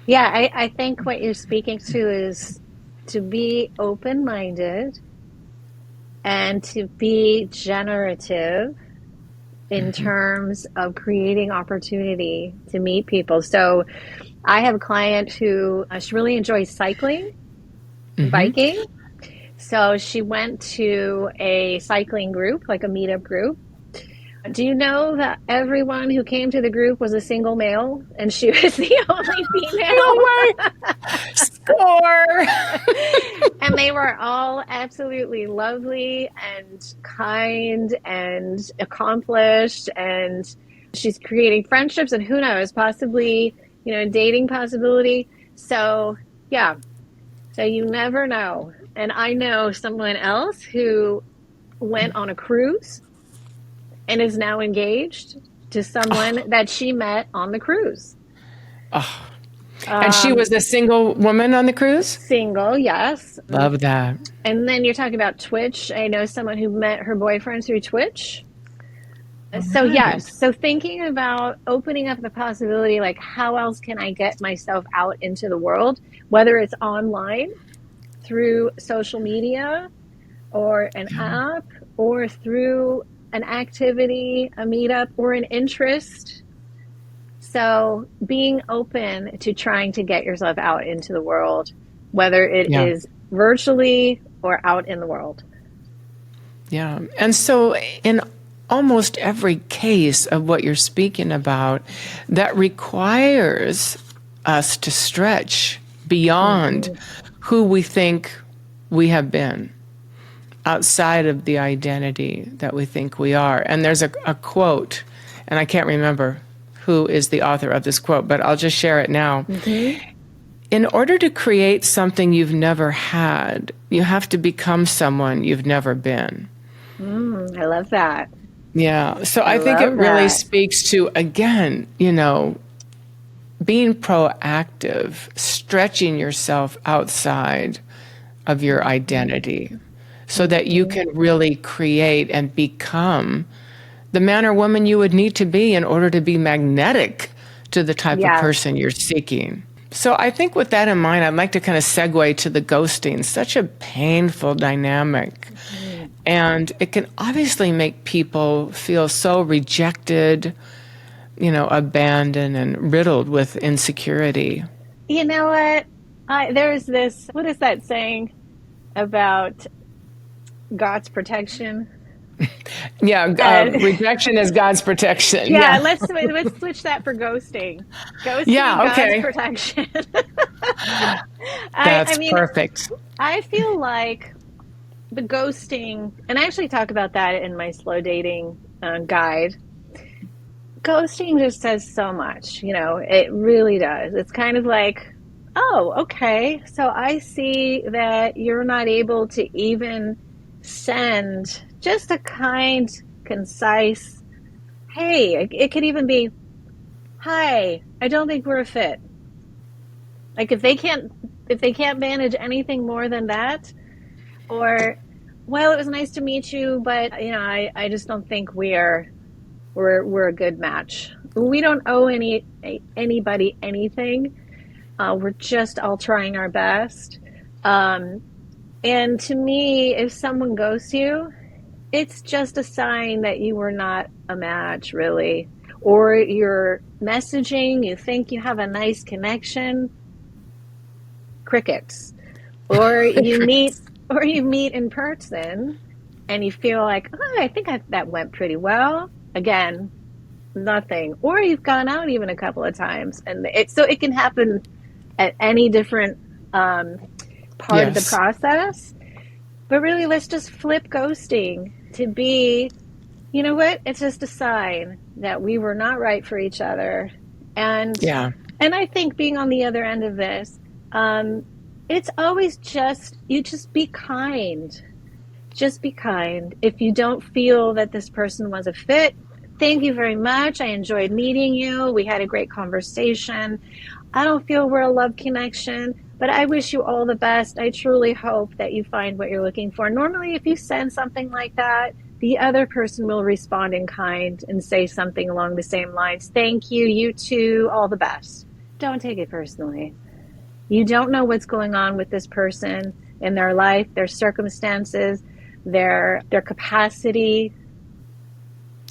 Speaker 1: Yeah. I think what you're speaking to is to be open minded and to be generative in terms of creating opportunity to meet people. So I have a client who she really enjoys cycling, biking. So she went to a cycling group, like a meetup group. Do you know that everyone who came to the group was a single male and she was the only
Speaker 2: No
Speaker 1: female?
Speaker 2: way. Score.
Speaker 1: And they were all absolutely lovely and kind and accomplished. And she's creating friendships and who knows, possibly, dating possibility. So, yeah. So you never know. And I know someone else who went on a cruise and is now engaged to someone that she met on the cruise.
Speaker 2: And she
Speaker 1: Um,
Speaker 2: was a single woman on the cruise?
Speaker 1: Single, yes.
Speaker 2: Love that.
Speaker 1: And then you're talking about Twitch. I know someone who met her boyfriend through Twitch. So,
Speaker 2: Right.
Speaker 1: yes. So, thinking about opening up the possibility, like, how else can I get myself out into the world, whether it's online through social media or an app or through an activity, a meetup, or an interest. So, being open to trying to get yourself out into the world, whether it
Speaker 2: Yeah.
Speaker 1: is virtually or out in the world.
Speaker 2: Yeah. And so, in almost every case of what you're speaking about, that requires us to stretch beyond
Speaker 1: Mm-hmm.
Speaker 2: who we think we have been, outside of the identity that we think we are. And there's a quote, and I can't remember who is the author of this quote, but I'll just share it now.
Speaker 1: Mm-hmm.
Speaker 2: In order to create something you've never had, you have to become someone you've never been.
Speaker 1: I love that.
Speaker 2: Yeah. So
Speaker 1: I
Speaker 2: I think it
Speaker 1: love
Speaker 2: really
Speaker 1: that.
Speaker 2: speaks to, again, being proactive, stretching yourself outside of your identity so that you
Speaker 1: Mm-hmm.
Speaker 2: can really create and become the man or woman you would need to be in order to be magnetic to the type of
Speaker 1: Yes.
Speaker 2: person you're seeking. So I think with that in mind, I'd like to kind of segue to the ghosting, such a painful dynamic.
Speaker 1: Mm.
Speaker 2: And it can obviously make people feel so rejected, abandoned and riddled with insecurity.
Speaker 1: You know what? There's this, what is that saying about God's protection?
Speaker 2: Yeah,
Speaker 1: Uh,
Speaker 2: rejection is God's protection.
Speaker 1: yeah,
Speaker 2: Yeah.
Speaker 1: let's switch that for ghosting. Ghosting,
Speaker 2: Yeah,
Speaker 1: God's
Speaker 2: okay.
Speaker 1: protection. I
Speaker 2: That's
Speaker 1: mean,
Speaker 2: perfect.
Speaker 1: I feel like the ghosting, and I actually talk about that in my slow dating guide. Ghosting just says so much, it really does. It's kind of like, oh, okay, so I see that you're not able to even send just a kind, concise, hey, it could even be, hi, I don't think we're a fit. Like if they can't manage anything more than that, or well, it was nice to meet you, but I just don't think we're a good match. We don't owe anybody anything. We're just all trying our best. Um, and to me, if someone ghosts you, it's just a sign that you were not a match, really. Or you're messaging, you think you have a nice connection, crickets. Or you meet in person and you feel like, oh, I think that went pretty well. Again, nothing. Or you've gone out even a couple of times, and it can happen at any different um, part of the
Speaker 2: Yes.
Speaker 1: process. But really, let's just flip ghosting to be, you know what? It's just a sign that we were not right for each other, and
Speaker 2: Yeah.
Speaker 1: and I think being on the other end of this, um, it's always just you just be kind. Just be kind. If you don't feel that this person was a fit, thank you very much. I enjoyed meeting you. We had a great conversation. I don't feel we're a love connection, but I wish you all the best. I truly hope that you find what you're looking for. Normally, if you send something like that, the other person will respond in kind and say something along the same lines. Thank you, you too, all the best. Don't take it personally. You don't know what's going on with this person in their life, their circumstances, their capacity.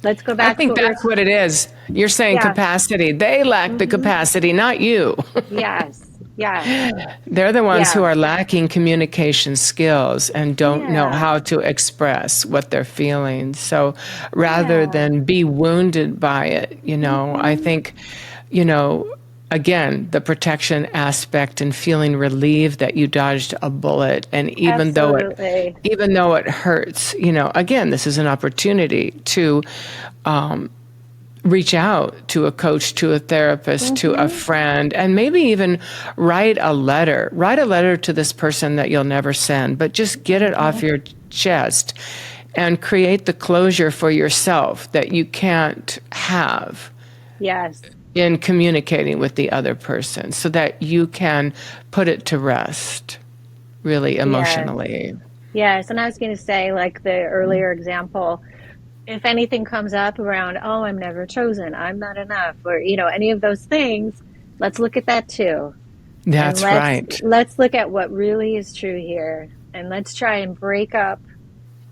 Speaker 1: Let's go
Speaker 2: I
Speaker 1: back to
Speaker 2: think
Speaker 1: what we were.
Speaker 2: that's what it is. You're saying
Speaker 1: Yeah.
Speaker 2: capacity. They lack the
Speaker 1: Hmm.
Speaker 2: capacity, not you.
Speaker 1: Yes. Yes.
Speaker 2: They're the ones who
Speaker 1: Yeah.
Speaker 2: are lacking communication skills and don't know
Speaker 1: Yeah.
Speaker 2: how to express what they're feeling. So rather
Speaker 1: Yeah.
Speaker 2: than be wounded by it, I
Speaker 1: Hmm.
Speaker 2: think, you know, again, the protection aspect and feeling relieved that you dodged a bullet. And
Speaker 1: Absolutely.
Speaker 2: even though it hurts, again, this is an opportunity to reach out to a coach, to a therapist, to a
Speaker 1: Hmm.
Speaker 2: friend, and maybe even write a letter. Write a letter to this person that you'll never send, but just get it
Speaker 1: Hmm.
Speaker 2: off your chest and create the closure for yourself that you can't have
Speaker 1: Yes.
Speaker 2: in communicating with the other person so that you can put it to rest really
Speaker 1: Yes.
Speaker 2: emotionally.
Speaker 1: Yes. And I was going to say, like the earlier example, if anything comes up around, oh, I'm never chosen, I'm not enough, or, any of those things, let's look at that too. And
Speaker 2: That's
Speaker 1: let's
Speaker 2: right.
Speaker 1: let's look at what really is true here. And let's try and break up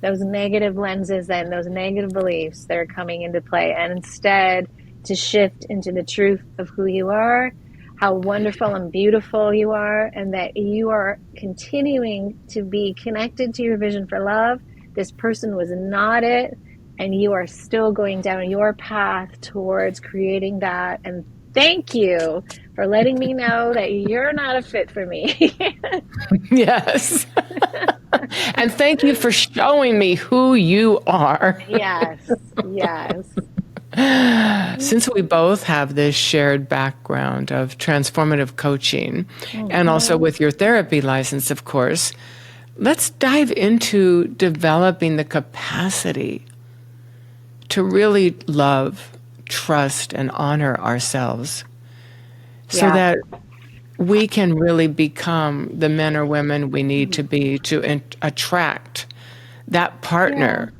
Speaker 1: those negative lenses and those negative beliefs that are coming into play, and instead to shift into the truth of who you are, how wonderful and beautiful you are, and that you are continuing to be connected to your vision for love. This person was not it, and you are still going down your path towards creating that. And thank you for letting me know that you're not a fit for me.
Speaker 2: Yes. And thank you for showing me who you are.
Speaker 1: Yes, yes.
Speaker 2: Since we both have this shared background of transformative coaching and also
Speaker 1: Mm-hmm.
Speaker 2: with your therapy license, of course, let's dive into developing the capacity to really love, trust, and honor ourselves so
Speaker 1: Yeah,
Speaker 2: that we can really become the men or women we need to be to attract that
Speaker 1: yeah,
Speaker 2: partner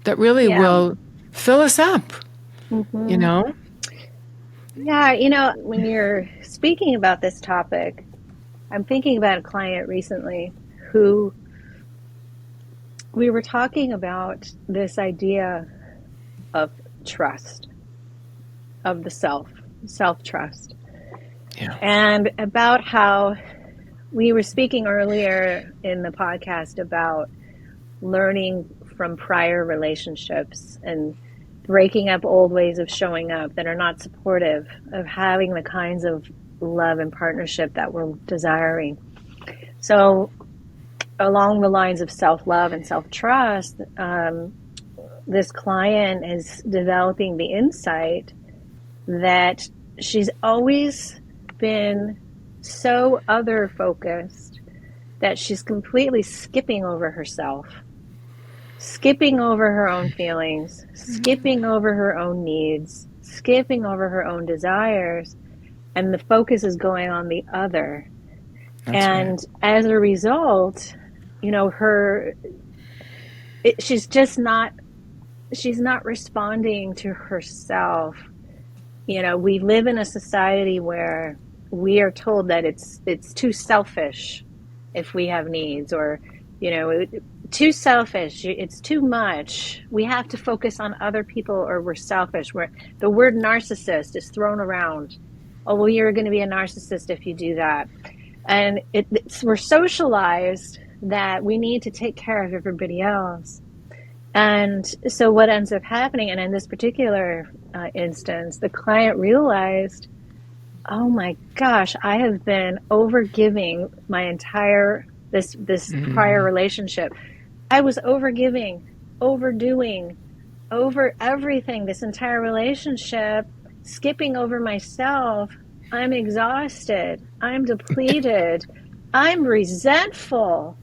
Speaker 2: that really
Speaker 1: yeah.
Speaker 2: will fill us up, you
Speaker 1: Hmm.
Speaker 2: know?
Speaker 1: Yeah, when you're speaking about this topic, I'm thinking about a client recently who we were talking about this idea of trust, of the self trust,
Speaker 2: Yeah.
Speaker 1: and about how we were speaking earlier in the podcast about learning from prior relationships and breaking up old ways of showing up that are not supportive of having the kinds of love and partnership that we're desiring. So, along the lines of self-love and self-trust, this client is developing the insight that she's always been so other focused that she's completely skipping over herself, skipping over her own feelings, skipping over her own needs, skipping over her own desires, and the focus is going on the other.
Speaker 2: That's right.
Speaker 1: And as a result, you know, she's not responding to herself. You know, we live in a society where we are told that it's too selfish if we have needs, or, you know, too selfish, it's too much. We have to focus on other people or we're selfish. Where the word narcissist is thrown around. Oh, well, you're going to be a narcissist if you do that. And we're socialized that we need to take care of everybody else. And so what ends up happening, and in this particular instance, the client realized, oh my gosh, I have been overgiving my entire this prior relationship. I was overgiving, overdoing, over everything this entire relationship, skipping over myself. I'm exhausted. I'm depleted. I'm resentful.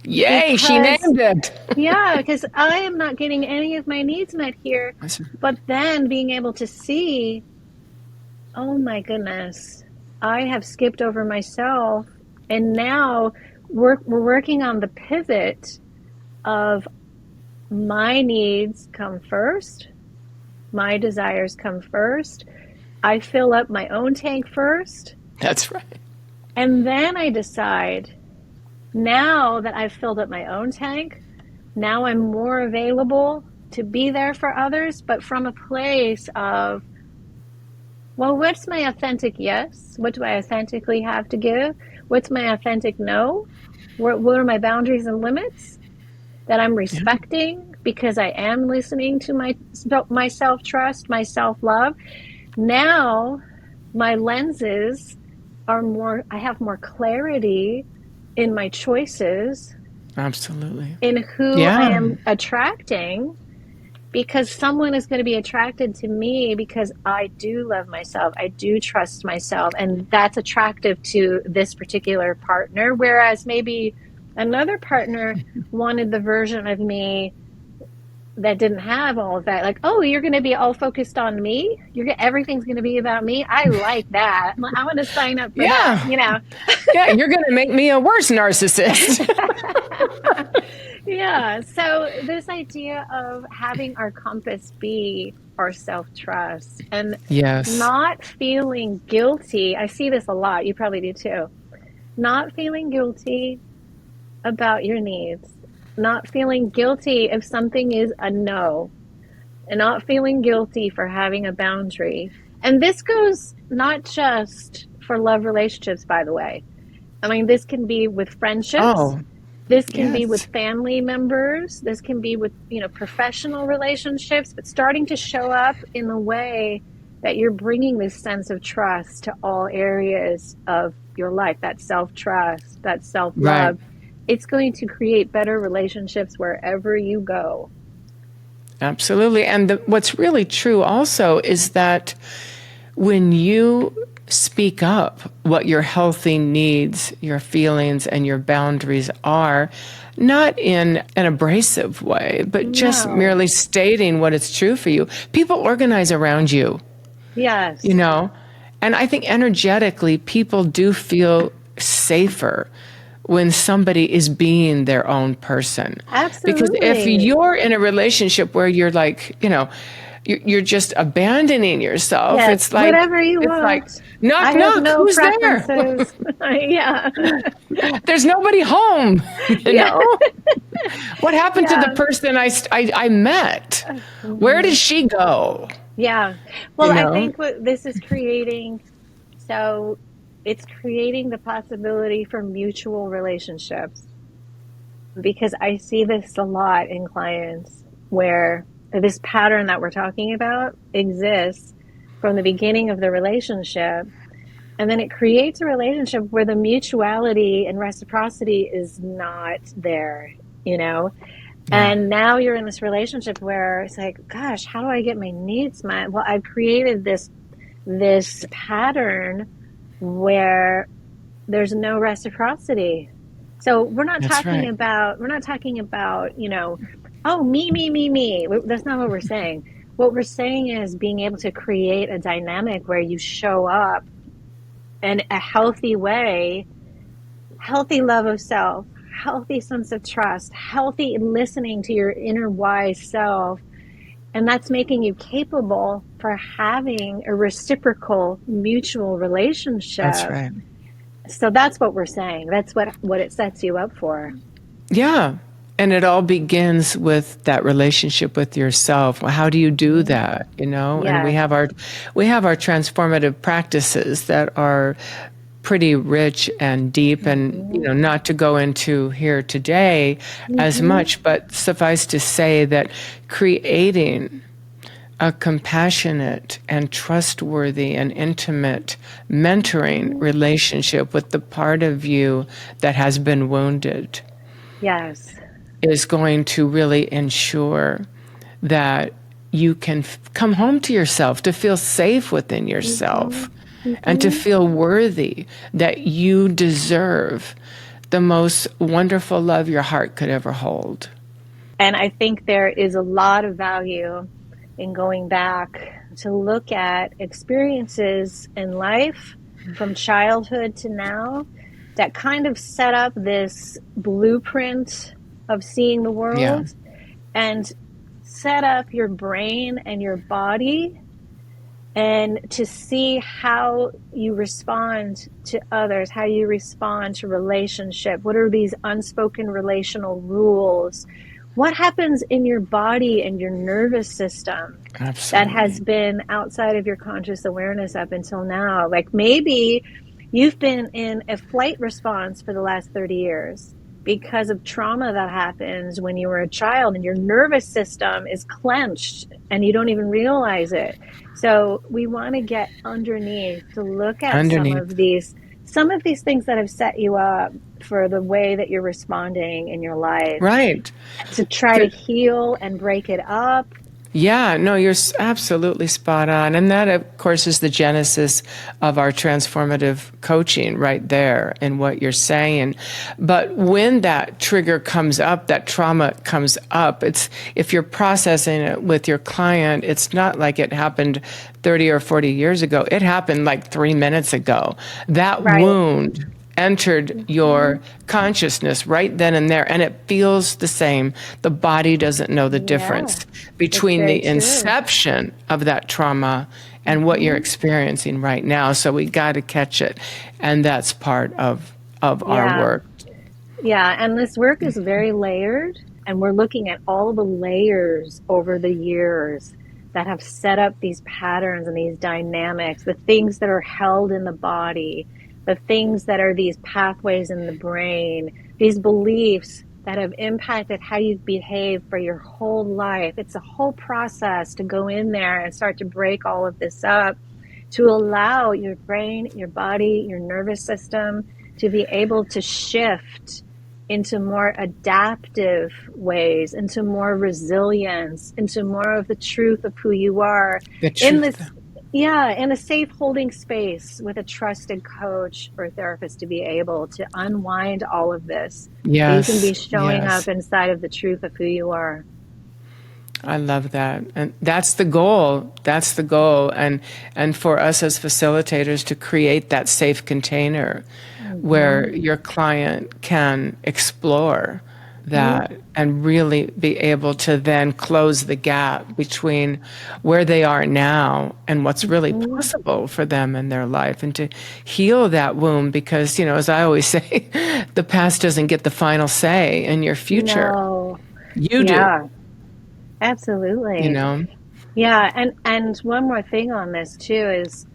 Speaker 2: Yay, she named it.
Speaker 1: Yeah, because I am not getting any of my needs met here. But then being able to see, oh my goodness, I have skipped over myself. And now we're working on the pivot of my needs come first, my desires come first. I fill up my own tank first.
Speaker 2: That's right.
Speaker 1: And then I decide, now that I've filled up my own tank, now I'm more available to be there for others, but from a place of, well, what's my authentic yes? What do I authentically have to give? What's my authentic no? What are my boundaries and limits that I'm respecting because I am listening to my self-trust, my self-love? Now my lenses are more, I have more clarity in my choices.
Speaker 2: Absolutely.
Speaker 1: In who I am attracting, because someone is going to be attracted to me because I do love myself. I do trust myself. And that's attractive to this particular partner. Whereas maybe another partner wanted the version of me that didn't have all of that. Like, oh, you're going to be all focused on me. Everything's going to be about me. I like that. I want to sign up for that, you know?
Speaker 2: Yeah, you're going to make me a worse narcissist.
Speaker 1: Yeah. So this idea of having our compass be our self-trust and not feeling guilty. I see this a lot. You probably do too. Not feeling guilty about your needs. Not feeling guilty if something is a no. And not feeling guilty for having a boundary. And this goes not just for love relationships, by the way. I mean, this can be with friendships.
Speaker 2: Oh.
Speaker 1: This can be with family members. This can be with, you know, professional relationships, but starting to show up in the way that you're bringing this sense of trust to all areas of your life, that self-trust, that self-love. Right. It's going to create better relationships wherever you go.
Speaker 2: Absolutely. And what's really true also is that when you speak up what your healthy needs, your feelings, and your boundaries are, not in an abrasive way, but just merely stating what is true for you, people organize around you.
Speaker 1: Yes.
Speaker 2: You know? And I think energetically, people do feel safer when somebody is being their own person.
Speaker 1: Absolutely.
Speaker 2: Because if you're in a relationship where you're like, you know, you're just abandoning yourself.
Speaker 1: Yes,
Speaker 2: it's like
Speaker 1: whatever you want.
Speaker 2: Like, knock,
Speaker 1: I
Speaker 2: knock,
Speaker 1: have no
Speaker 2: who's
Speaker 1: preferences. There? Yeah.
Speaker 2: There's nobody home. You know? What happened to the person I met? Where did she go?
Speaker 1: Yeah. Well, I think what this is creating, so it's creating the possibility for mutual relationships, because I see this a lot in clients where this pattern that we're talking about exists from the beginning of the relationship. And then it creates a relationship where the mutuality and reciprocity is not there, you know?
Speaker 2: Yeah,
Speaker 1: And now you're in this relationship where it's like, gosh, how do I get my needs met? Well, I've created this pattern where there's no reciprocity. So
Speaker 2: that's right.
Speaker 1: we're not talking about, oh, me. That's not what we're saying. What we're saying is being able to create a dynamic where you show up in a healthy way, healthy love of self, healthy sense of trust, healthy listening to your inner wise self. And that's making you capable for having a reciprocal mutual
Speaker 2: That's
Speaker 1: relationship.
Speaker 2: right.
Speaker 1: So that's what we're saying. That's what it sets you up for.
Speaker 2: Yeah. And it all begins with that relationship with yourself. Well, how do you do
Speaker 1: Mm-hmm.
Speaker 2: that? You know, and
Speaker 1: Yes.
Speaker 2: we have our transformative practices that are pretty rich and deep, and
Speaker 1: Mm-hmm.
Speaker 2: not to go into here today as
Speaker 1: Mm-hmm.
Speaker 2: much, but suffice to say that creating a compassionate and trustworthy and intimate mentoring
Speaker 1: Mm-hmm.
Speaker 2: relationship with the part of you that has been wounded
Speaker 1: Yes.
Speaker 2: is going to really ensure that you can come home to yourself, to feel safe within
Speaker 1: Mm-hmm.
Speaker 2: yourself, and to
Speaker 1: Mm-hmm.
Speaker 2: feel worthy, that you deserve the most wonderful love your heart could ever hold.
Speaker 1: And I think there is a lot of value in going back to look at experiences in life from childhood to now that kind of set up this blueprint of seeing the
Speaker 2: Yeah,
Speaker 1: world, and set up your brain and your body, and to see how you respond to others, how you respond to relationship. What are these unspoken relational rules? What happens in your body and your nervous system that has
Speaker 2: absolutely.
Speaker 1: been outside of your conscious awareness up until now? Like maybe you've been in a flight response for the last 30 years because of trauma that happens when you were a child, and your nervous system is clenched and you don't even realize it. So we want to get underneath to look at
Speaker 2: Underneath.
Speaker 1: some of these things that have set you up for the way that you're responding in your life,
Speaker 2: Right.
Speaker 1: to try to heal and break it up.
Speaker 2: Yeah, no, you're absolutely spot on. And that, of course, is the genesis of our transformative coaching right there in what you're saying. But when that trigger comes up, that trauma comes up, it's, if you're processing it with your client, it's not like it happened 30 or 40 years ago. It happened like 3 minutes ago. That
Speaker 1: Right.
Speaker 2: wound entered
Speaker 1: Mm-hmm.
Speaker 2: your consciousness right then and there, and it feels the same. The body doesn't know the
Speaker 1: Yeah,
Speaker 2: difference
Speaker 1: it's
Speaker 2: between
Speaker 1: very
Speaker 2: the
Speaker 1: true.
Speaker 2: inception of that trauma and what you're
Speaker 1: Mm-hmm.
Speaker 2: experiencing right now. So we got to catch it, and that's part of our
Speaker 1: Yeah.
Speaker 2: work.
Speaker 1: Yeah, and this work is very layered, and we're looking at all the layers over the years that have set up these patterns and these dynamics, the things that are held in the body, the things that are these pathways in the brain, these beliefs that have impacted how you've behaved for your whole life. It's a whole process to go in there and start to break all of this up, to allow your brain, your body, your nervous system to be able to shift into more adaptive ways, into more resilience, into more of the truth of who you are
Speaker 2: The
Speaker 1: in
Speaker 2: truth.
Speaker 1: this, yeah, in a safe holding space with a trusted coach or therapist, to be able to unwind all of this so you can be
Speaker 2: Yes,
Speaker 1: showing up
Speaker 2: yes.
Speaker 1: inside of the truth of who you are.
Speaker 2: I love that. And that's the goal. That's the goal. And for us as facilitators to create that safe container
Speaker 1: Mm-hmm.
Speaker 2: where your client can explore
Speaker 1: Mm-hmm.
Speaker 2: that and really be able to then close the gap between where they are now and what's really
Speaker 1: Mm-hmm.
Speaker 2: possible for them in their life, and to heal that wound, because as I always say, the past doesn't get the final say in your future.
Speaker 1: No.
Speaker 2: You do,
Speaker 1: Yeah,
Speaker 2: you
Speaker 1: absolutely.
Speaker 2: know.
Speaker 1: Yeah, and one more thing on this too is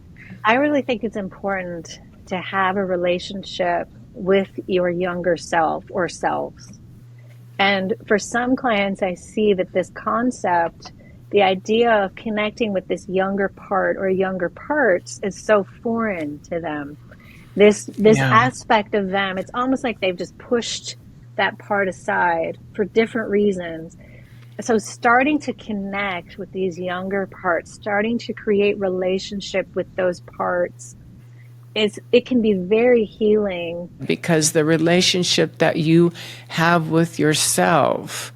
Speaker 1: I really think it's important. to have a relationship with your younger self or selves. And for some clients, I see that this concept, the idea of connecting with this younger part or younger parts, is so foreign to them. This
Speaker 2: Yeah.
Speaker 1: aspect of them, it's almost like they've just pushed that part aside for different reasons. So starting to connect with these younger parts, starting to create relationship with those parts, it can be very healing.
Speaker 2: Because the relationship that you have with yourself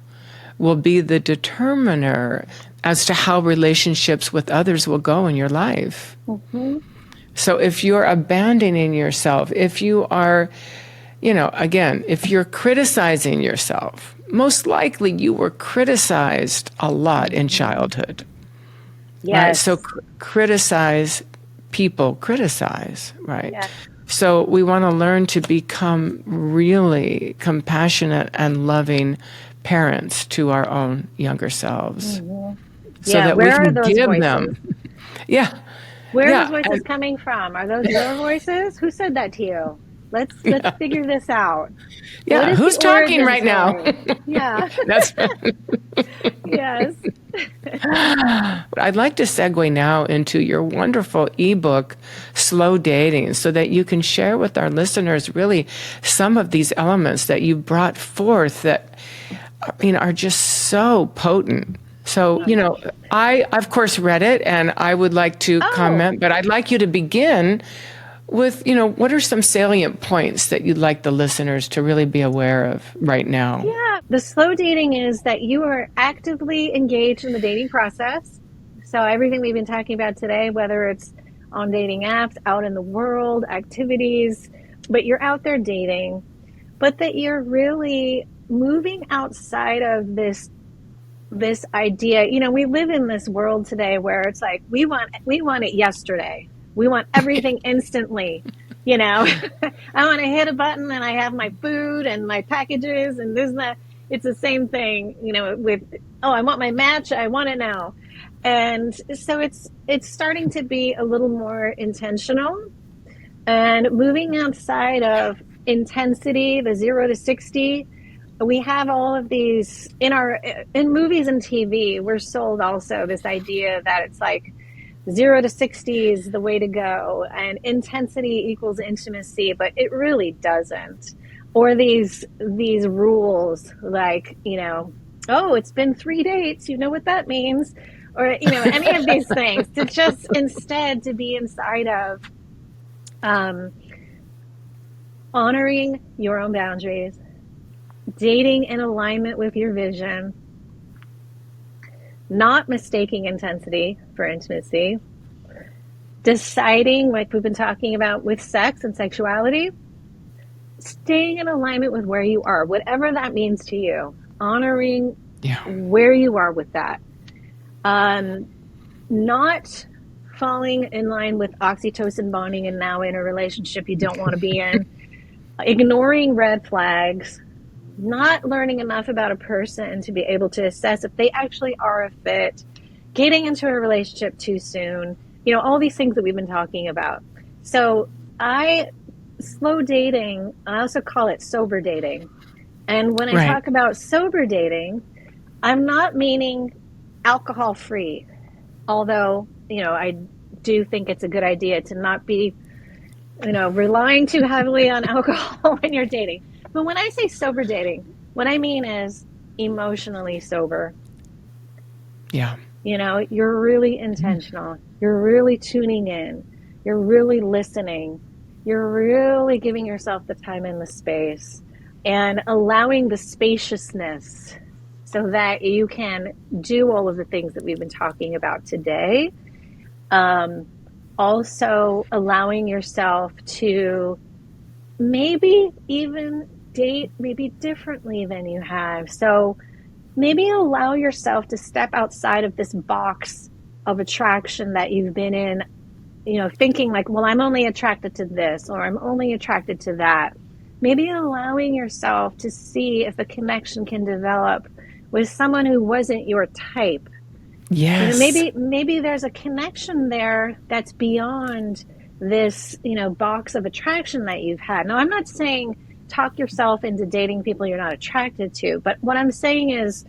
Speaker 2: will be the determiner as to how relationships with others will go in your life.
Speaker 1: Mm-hmm.
Speaker 2: So if you're abandoning yourself, if you are, again, if you're criticizing yourself, most likely you were criticized a lot in childhood, right? So
Speaker 1: Yes.
Speaker 2: criticize people, criticize, right?
Speaker 1: Yeah.
Speaker 2: So we want to learn to become really compassionate and loving parents to our own younger selves
Speaker 1: Mm-hmm.
Speaker 2: so
Speaker 1: Yeah.
Speaker 2: that we
Speaker 1: Where are
Speaker 2: can
Speaker 1: those
Speaker 2: give
Speaker 1: voices?
Speaker 2: them, yeah,
Speaker 1: Where are those
Speaker 2: yeah,
Speaker 1: voices
Speaker 2: and,
Speaker 1: coming from? Are those your voices? Who said that to you? Let's figure this out. What
Speaker 2: yeah.
Speaker 1: is the
Speaker 2: Who's talking
Speaker 1: origin
Speaker 2: right now?
Speaker 1: story? Yeah.
Speaker 2: That's
Speaker 1: Yes.
Speaker 2: I'd like to segue now into your wonderful ebook, Slow Dating, so that you can share with our listeners really some of these elements that you brought forth that are just so potent. So, I, of course, read it and I would like to
Speaker 1: Oh,
Speaker 2: comment, but I'd like you to begin with, what are some salient points that you'd like the listeners to really be aware of right now?
Speaker 1: yeah. The slow dating is that you are actively engaged in the dating process. So everything we've been talking about today, whether it's on dating apps, out in the world, activities, but you're out there dating, but that you're really moving outside of this idea. We live in this world today where it's like we want it yesterday. We want everything instantly. I want to hit a button and I have my food and my packages and this and that. It's the same thing, with, oh, I want my match, I want it now. And so it's starting to be a little more intentional and moving outside of intensity, the 0 to 60. We have all of these in movies and TV. We're sold also this idea that it's like 0 to 60 is the way to go, and intensity equals intimacy, but it really doesn't. Or these rules, like, oh, it's been 3 dates. You know what that means? Or any of these things. To just instead to be inside of um, honoring your own boundaries, dating in alignment with your vision, not mistaking intensity for intimacy, deciding, like we've been talking about with sex and sexuality, staying in alignment with where you are, whatever that means to you, honoring
Speaker 2: Yeah.
Speaker 1: where you are with that. Not falling in line with oxytocin bonding and now in a relationship you don't want to be in, ignoring red flags, not learning enough about a person to be able to assess if they actually are a fit, getting into a relationship too soon, all these things that we've been talking about. So slow dating, I also call it sober dating. And when I
Speaker 2: Right.
Speaker 1: talk about sober dating, I'm not meaning alcohol free, although, I do think it's a good idea to not be, relying too heavily on alcohol when you're dating. But when I say sober dating, what I mean is emotionally sober.
Speaker 2: Yeah.
Speaker 1: You're really intentional. You're really tuning in. You're really listening. You're really giving yourself the time and the space and allowing the spaciousness so that you can do all of the things that we've been talking about today. Also allowing yourself to maybe even date maybe differently than you have. So maybe allow yourself to step outside of this box of attraction that you've been in, thinking like, well, I'm only attracted to this or I'm only attracted to that. Maybe allowing yourself to see if a connection can develop with someone who wasn't your type.
Speaker 2: Yes.
Speaker 1: Maybe there's a connection there that's beyond this, box of attraction that you've had. Now, I'm not saying talk yourself into dating people you're not attracted to, but what I'm saying is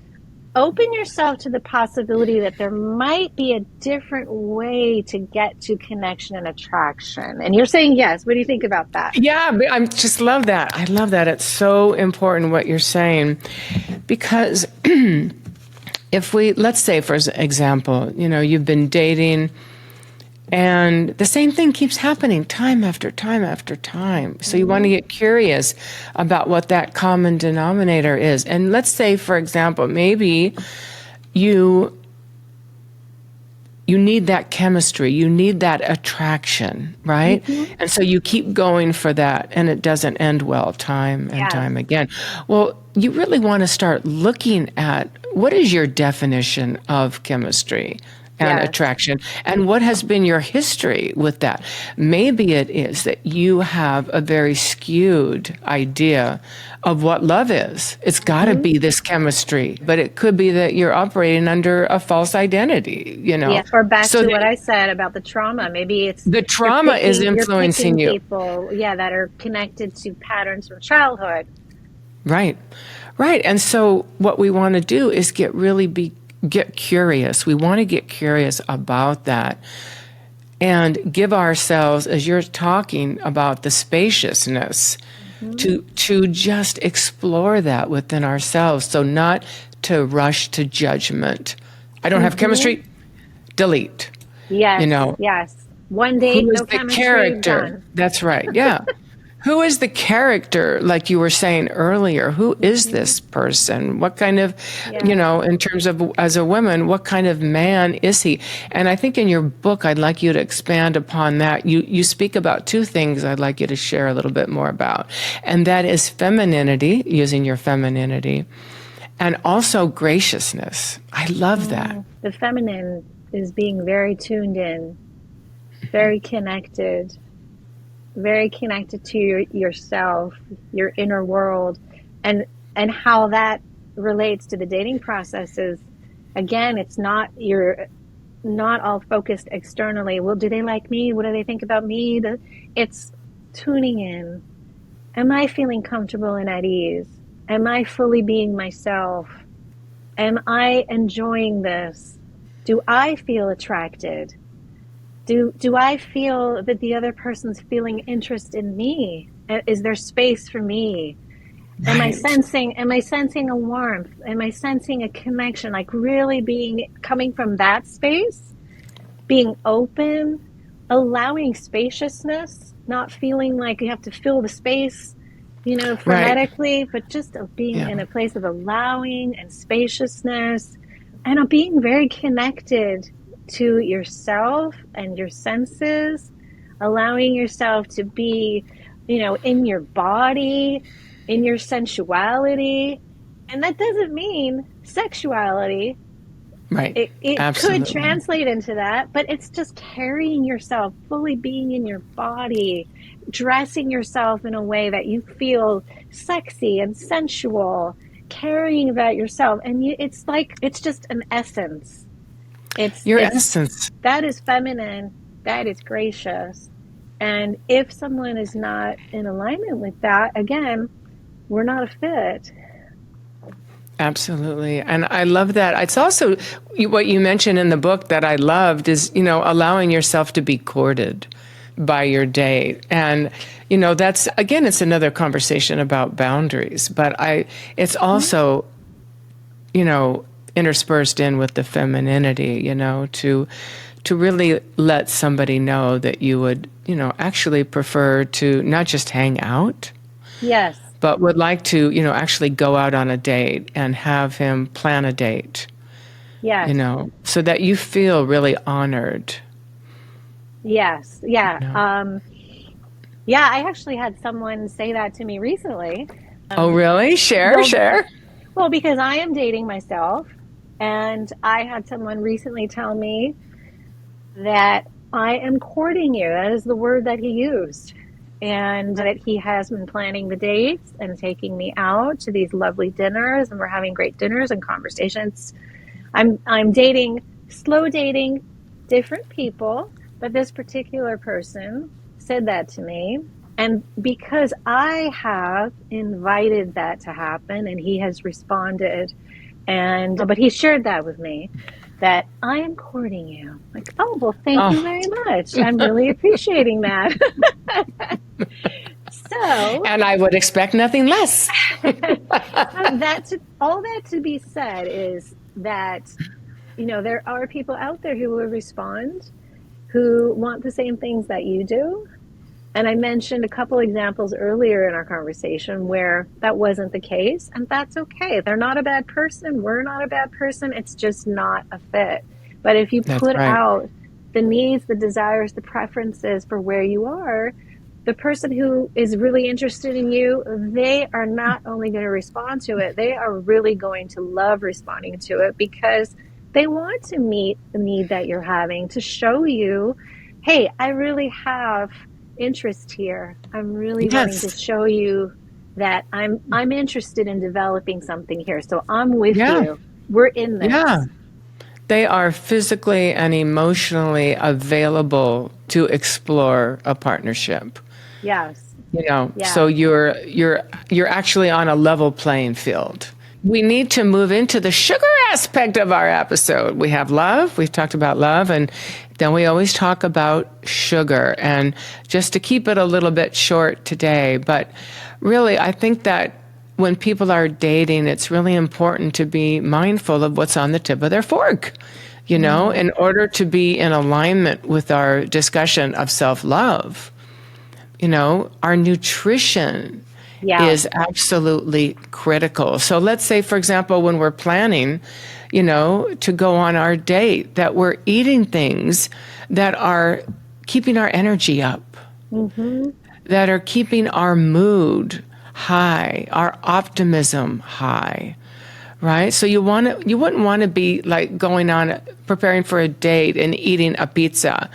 Speaker 1: open yourself to the possibility that there might be a different way to get to connection and attraction. And you're saying yes. What do you think about that?
Speaker 2: Yeah, I just love that. I love that. It's so important what you're saying, because if let's say, for example, you've been dating and the same thing keeps happening time after time after time. So you want to get curious about what that common denominator is. And let's say, for example, maybe you need that chemistry, you need that attraction, right? And so you keep going for that, and it doesn't end well time and time again. Well, you really want to start looking at what is your definition of chemistry and attraction, and what has been your history with that. Maybe it is that you have a very skewed idea of what love is. It's got to be this chemistry, but it could be that you're operating under a false identity,
Speaker 1: Yes, or back to what I said about the trauma. Maybe it's
Speaker 2: the trauma is influencing you.
Speaker 1: People, that are connected to patterns from childhood.
Speaker 2: Right. And so what we want to do is get curious. We want to get curious about that and give ourselves, as you're talking about the spaciousness, to just explore that within ourselves. So not to rush to judgment. I don't have chemistry, delete.
Speaker 1: Yes, yes. One date,
Speaker 2: who is
Speaker 1: no
Speaker 2: the
Speaker 1: chemistry,
Speaker 2: character?
Speaker 1: done.
Speaker 2: That's right, yeah. Who is the character, like you were saying earlier? Who is this person? What kind of, in terms of, as a woman, what kind of man is he? And I think in your book, I'd like you to expand upon that. You speak about two things I'd like you to share a little bit more about. And that is femininity, using your femininity, and also graciousness. I love that.
Speaker 1: The feminine is being very tuned in, very connected to yourself, your inner world, and how that relates to the dating process is, again, you're not all focused externally. Well, do they like me? What do they think about me? It's tuning in. Am I feeling comfortable and at ease? Am I fully being myself? Am I enjoying this? Do I feel attracted? Do I feel that the other person's feeling interest in me? Is there space for me?
Speaker 2: Right.
Speaker 1: Am I sensing a warmth? Am I sensing a connection? Like really coming from that space, being open, allowing spaciousness, not feeling like you have to fill the space, frenetically, but just being in a place of allowing and spaciousness, and being very connected to yourself and your senses, allowing yourself to be, in your body, in your sensuality. And that doesn't mean sexuality.
Speaker 2: Right.
Speaker 1: It could translate into that, but it's just carrying yourself, fully being in your body, dressing yourself in a way that you feel sexy and sensual, caring about yourself. And it's just an essence. It's your essence. That is feminine. That is gracious. And if someone is not in alignment with that, again, we're not a fit.
Speaker 2: Absolutely. And I love that. It's also what you mentioned in the book that I loved is, allowing yourself to be courted by your date. And, that's, again, it's another conversation about boundaries, but it's also, interspersed in with the femininity, to really let somebody know that you would, actually prefer to not just hang out.
Speaker 1: Yes.
Speaker 2: But would like to, actually go out on a date and have him plan a date.
Speaker 1: Yes.
Speaker 2: So that you feel really honored.
Speaker 1: Yes. Yeah. I actually had someone say that to me recently.
Speaker 2: Oh, really? Share.
Speaker 1: Well, because I am dating myself, and I had someone recently tell me that I am courting you. That is the word that he used. And that he has been planning the dates and taking me out to these lovely dinners, and we're having great dinners and conversations. I'm slow dating different people, but this particular person said that to me. And because I have invited that to happen and he has responded, but he shared that with me, that I am courting you. Like, oh, well, thank you
Speaker 2: Oh,
Speaker 1: very much. I'm really appreciating that. So,
Speaker 2: and I would expect nothing less.
Speaker 1: all that to be said is that, there are people out there who will respond, who want the same things that you do. And I mentioned a couple examples earlier in our conversation where that wasn't the case, and that's okay. They're not a bad person. We're not a bad person. It's just not a fit. But if you
Speaker 2: That's
Speaker 1: put
Speaker 2: right.
Speaker 1: out the needs, the desires, the preferences for where you are, the person who is really interested in you, they are not only going to respond to it, they are really going to love responding to it because they want to meet the need that you're having, to show you, hey, I really have interest here. I'm really wanting to
Speaker 2: Yes.
Speaker 1: show you that I'm interested in developing something here. So I'm with
Speaker 2: Yeah.
Speaker 1: you. We're in
Speaker 2: Yeah.
Speaker 1: this.
Speaker 2: They are physically and emotionally available to explore a partnership.
Speaker 1: Yes.
Speaker 2: So
Speaker 1: Yeah.
Speaker 2: you're actually on a level playing field. We need to move into the sugar aspect of our episode. We have love, we've talked about love, and then we always talk about sugar. And just to keep it a little bit short today, but really I think that when people are dating, it's really important to be mindful of what's on the tip of their fork. In order to be in alignment with our discussion of self-love. Our nutrition
Speaker 1: Yeah.
Speaker 2: is absolutely critical. So let's say, for example, when we're planning, to go on our date, that we're eating things that are keeping our energy up,
Speaker 1: Mm-hmm.
Speaker 2: that are keeping our mood high, our optimism high. Right? So you wouldn't want to be like going on preparing for a date and eating a pizza,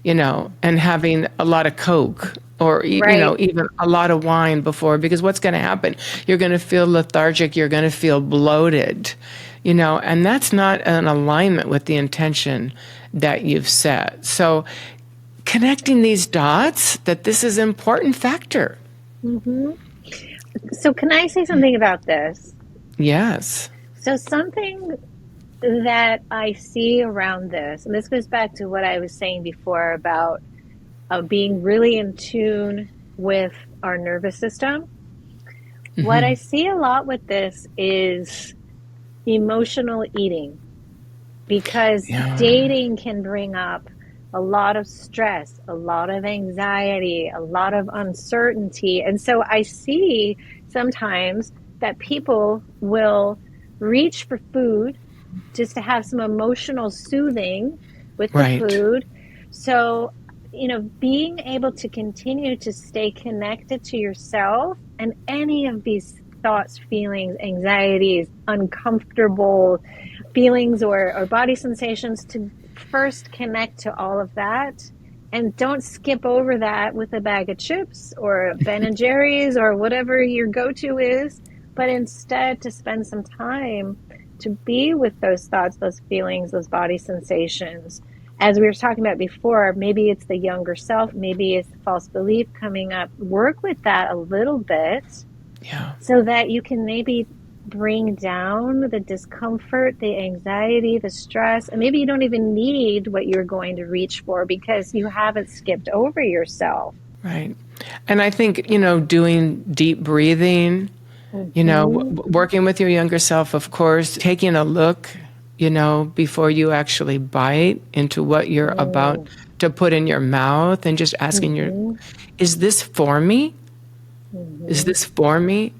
Speaker 2: and having a lot of Coke or,
Speaker 1: Right.
Speaker 2: even a lot of wine before, because what's going to happen? You're going to feel lethargic. You're going to feel bloated, and that's not an alignment with the intention that you've set. So connecting these dots, that this is an important factor.
Speaker 1: Mm-hmm. So can I say something about this?
Speaker 2: Yes.
Speaker 1: So something that I see around this, and this goes back to what I was saying before about being really in tune with our nervous system. What I see a lot with this is emotional eating, because
Speaker 2: Yeah.
Speaker 1: dating can bring up a lot of stress, a lot of anxiety, a lot of uncertainty. And so I see sometimes that people will reach for food just to have some emotional soothing with the
Speaker 2: Right.
Speaker 1: food. So, being able to continue to stay connected to yourself and any of these thoughts, feelings, anxieties, uncomfortable feelings or body sensations, to first connect to all of that, and don't skip over that with a bag of chips or Ben and Jerry's or whatever your go-to is, but instead to spend some time to be with those thoughts, those feelings, those body sensations. As we were talking about before, maybe it's the younger self, maybe it's the false belief coming up. Work with that a little bit
Speaker 2: Yeah.
Speaker 1: so that you can maybe bring down the discomfort, the anxiety, the stress, and maybe you don't even need what you're going to reach for because you haven't skipped over yourself.
Speaker 2: Right. And I think, doing deep breathing,
Speaker 1: Mm-hmm.
Speaker 2: working with your younger self, of course, taking a look, before you actually bite into what you're about to put in your mouth, and just asking
Speaker 1: Mm-hmm.
Speaker 2: is this for me? Is
Speaker 1: Mm-hmm.
Speaker 2: this for me?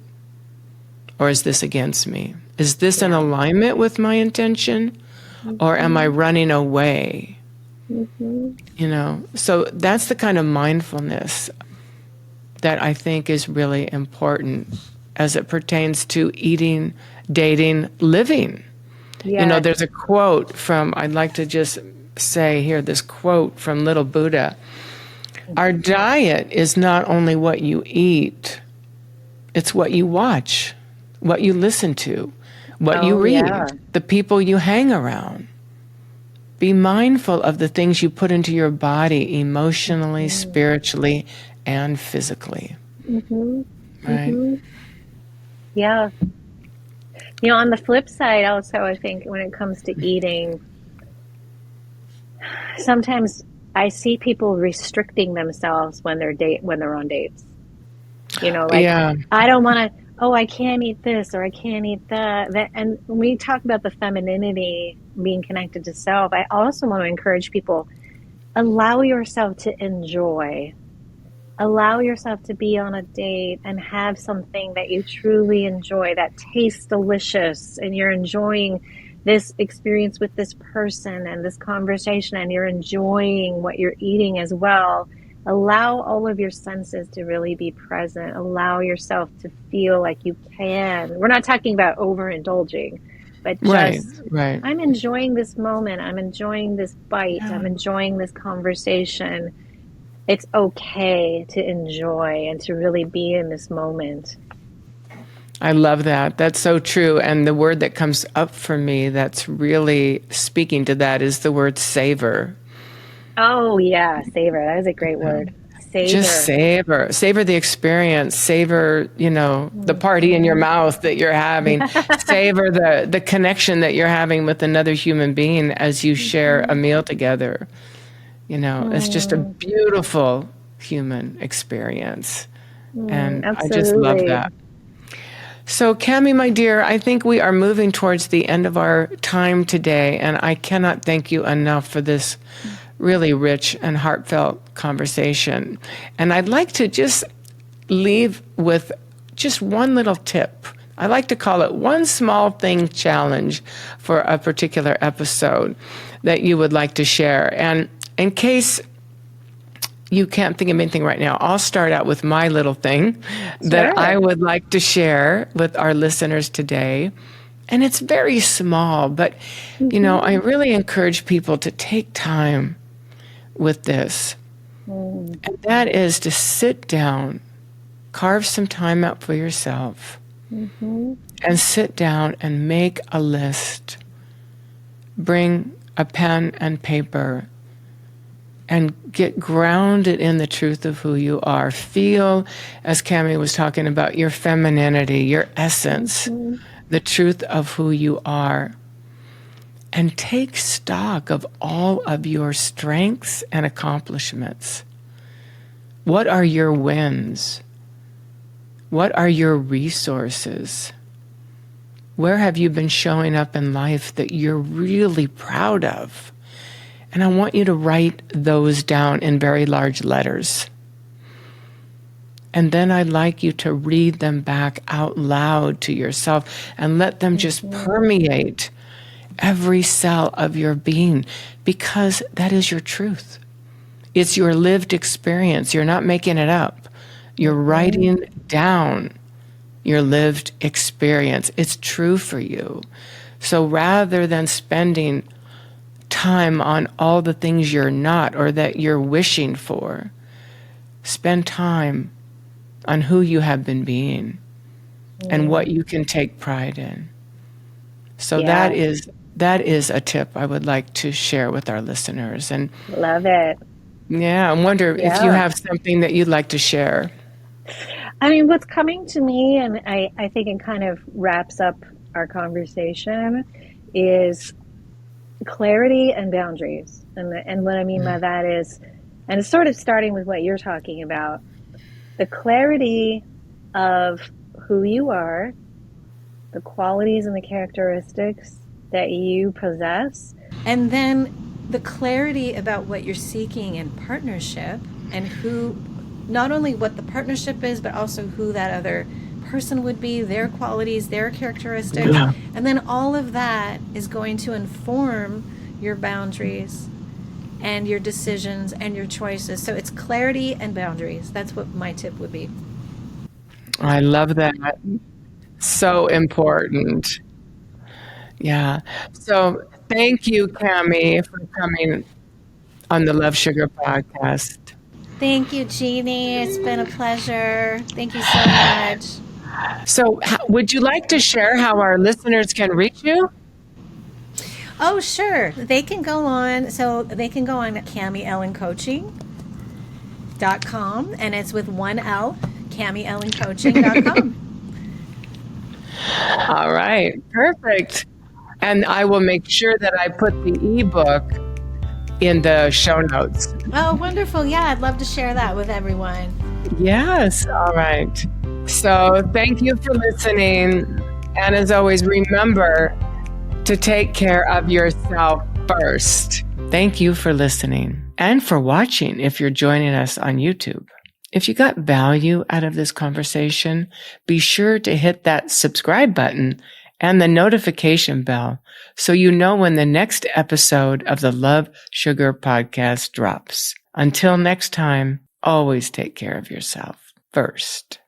Speaker 2: Or is this against me? Is this in
Speaker 1: Yeah.
Speaker 2: alignment with my intention? Or am I
Speaker 1: Mm-hmm.
Speaker 2: running away?
Speaker 1: Mm-hmm.
Speaker 2: So that's the kind of mindfulness that I think is really important as it pertains to eating, dating, living.
Speaker 1: Yes.
Speaker 2: There's a quote from, I'd like to just say here, this quote from Little Buddha. Our diet is not only what you eat, it's what you watch, what you listen to, what you
Speaker 1: Oh,
Speaker 2: read,
Speaker 1: yeah.
Speaker 2: the people you hang around. Be mindful of the things you put into your body emotionally, spiritually, and physically.
Speaker 1: Mm-hmm.
Speaker 2: Right?
Speaker 1: Mm-hmm. Yeah. On the flip side, also, I think when it comes to eating, sometimes I see people restricting themselves when they're on dates. Like,
Speaker 2: Yeah.
Speaker 1: I don't want to, oh, I can't eat this or I can't eat that. And when we talk about the femininity being connected to self, I also want to encourage people, allow yourself to enjoy. Allow yourself to be on a date and have something that you truly enjoy, that tastes delicious, and you're enjoying this experience with this person and this conversation, and you're enjoying what you're eating as well. Allow all of your senses to really be present. Allow yourself to feel like you can. We're not talking about overindulging, but
Speaker 2: Right.
Speaker 1: just,
Speaker 2: Right.
Speaker 1: I'm enjoying this moment. I'm enjoying this bite.
Speaker 2: Yeah.
Speaker 1: I'm enjoying this conversation. It's okay to enjoy and to really be in this moment.
Speaker 2: I love that. That's so true. And the word that comes up for me that's really speaking to that is the word savor.
Speaker 1: Oh, yeah, savor. That is a great word.
Speaker 2: Just
Speaker 1: Savor.
Speaker 2: savor the experience, savor, the party in your
Speaker 1: Mm-hmm.
Speaker 2: mouth that you're having, savor the connection that you're having with another human being as you share a
Speaker 1: Mm-hmm.
Speaker 2: meal together. It's just a beautiful human experience. And I just love
Speaker 1: Absolutely.
Speaker 2: that. So, Cami, my dear, I think we are moving towards the end of our time today, and I cannot thank you enough for this really rich and heartfelt conversation. And I'd like to just leave with just one little tip. I like to call it one small thing challenge for a particular episode that you would like to share. And in case you can't think of anything right now, I'll start out with my little thing that I
Speaker 1: Sure.
Speaker 2: would like to share with our listeners today. And it's very small, but
Speaker 1: Mm-hmm.
Speaker 2: I really encourage people to take time with this.
Speaker 1: Mm.
Speaker 2: And that is to sit down, carve some time out for yourself,
Speaker 1: Mm-hmm.
Speaker 2: and sit down and make a list. Bring a pen and paper and get grounded in the truth of who you are. Feel, as Cami was talking about, your femininity, your essence,
Speaker 1: Mm-hmm.
Speaker 2: the truth of who you are. And take stock of all of your strengths and accomplishments. What are your wins? What are your resources? Where have you been showing up in life that you're really proud of? And I want you to write those down in very large letters. And then I'd like you to read them back out loud to yourself and let them just
Speaker 1: Mm-hmm.
Speaker 2: permeate every cell of your being, because that is your truth. It's your lived experience. You're not making it up. You're
Speaker 1: Mm-hmm.
Speaker 2: writing down your lived experience. It's true for you. So rather than spending time on all the things you're not or that you're wishing for, spend time on who you have been being and what
Speaker 1: Mm.
Speaker 2: you can take pride in. So
Speaker 1: Yeah,
Speaker 2: that is a tip I would like to share with our listeners. And
Speaker 1: love it.
Speaker 2: yeah, I wonder if you
Speaker 1: Yeah.
Speaker 2: have something that you'd like to share.
Speaker 1: I mean, what's coming to me, and I think it kind of wraps up our conversation, is clarity and boundaries. And what I mean by that is, and it's sort of starting with what you're talking about, the clarity of who you are, the qualities and the characteristics that you possess, and then the clarity about what you're seeking in partnership, and who, not only what the partnership is, but also who that other person would be, their qualities, their characteristics.
Speaker 2: Yeah.
Speaker 1: And then all of that is going to inform your boundaries and your decisions and your choices. So it's clarity and boundaries. That's what my tip would be.
Speaker 2: I love that. So important. Yeah. So thank you, Cami, for coming on the Love Sugar podcast.
Speaker 1: Thank you, Jeannie. It's been a pleasure. Thank you so much.
Speaker 2: So, would you like to share how our listeners can reach you?
Speaker 1: Oh, sure. They can go on. So they can go on CamiEllenCoaching.com, and it's with one L, CamiEllenCoaching.com.
Speaker 2: All right, perfect. And I will make sure that I put the ebook in the show notes.
Speaker 1: Oh, wonderful. Yeah, I'd love to share that with everyone.
Speaker 2: Yes, all right. So thank you for listening. And as always, remember to take care of yourself first. Thank you for listening and for watching if you're joining us on YouTube. If you got value out of this conversation, be sure to hit that subscribe button and the notification bell so you know when the next episode of the Love Sugar podcast drops. Until next time, always take care of yourself first.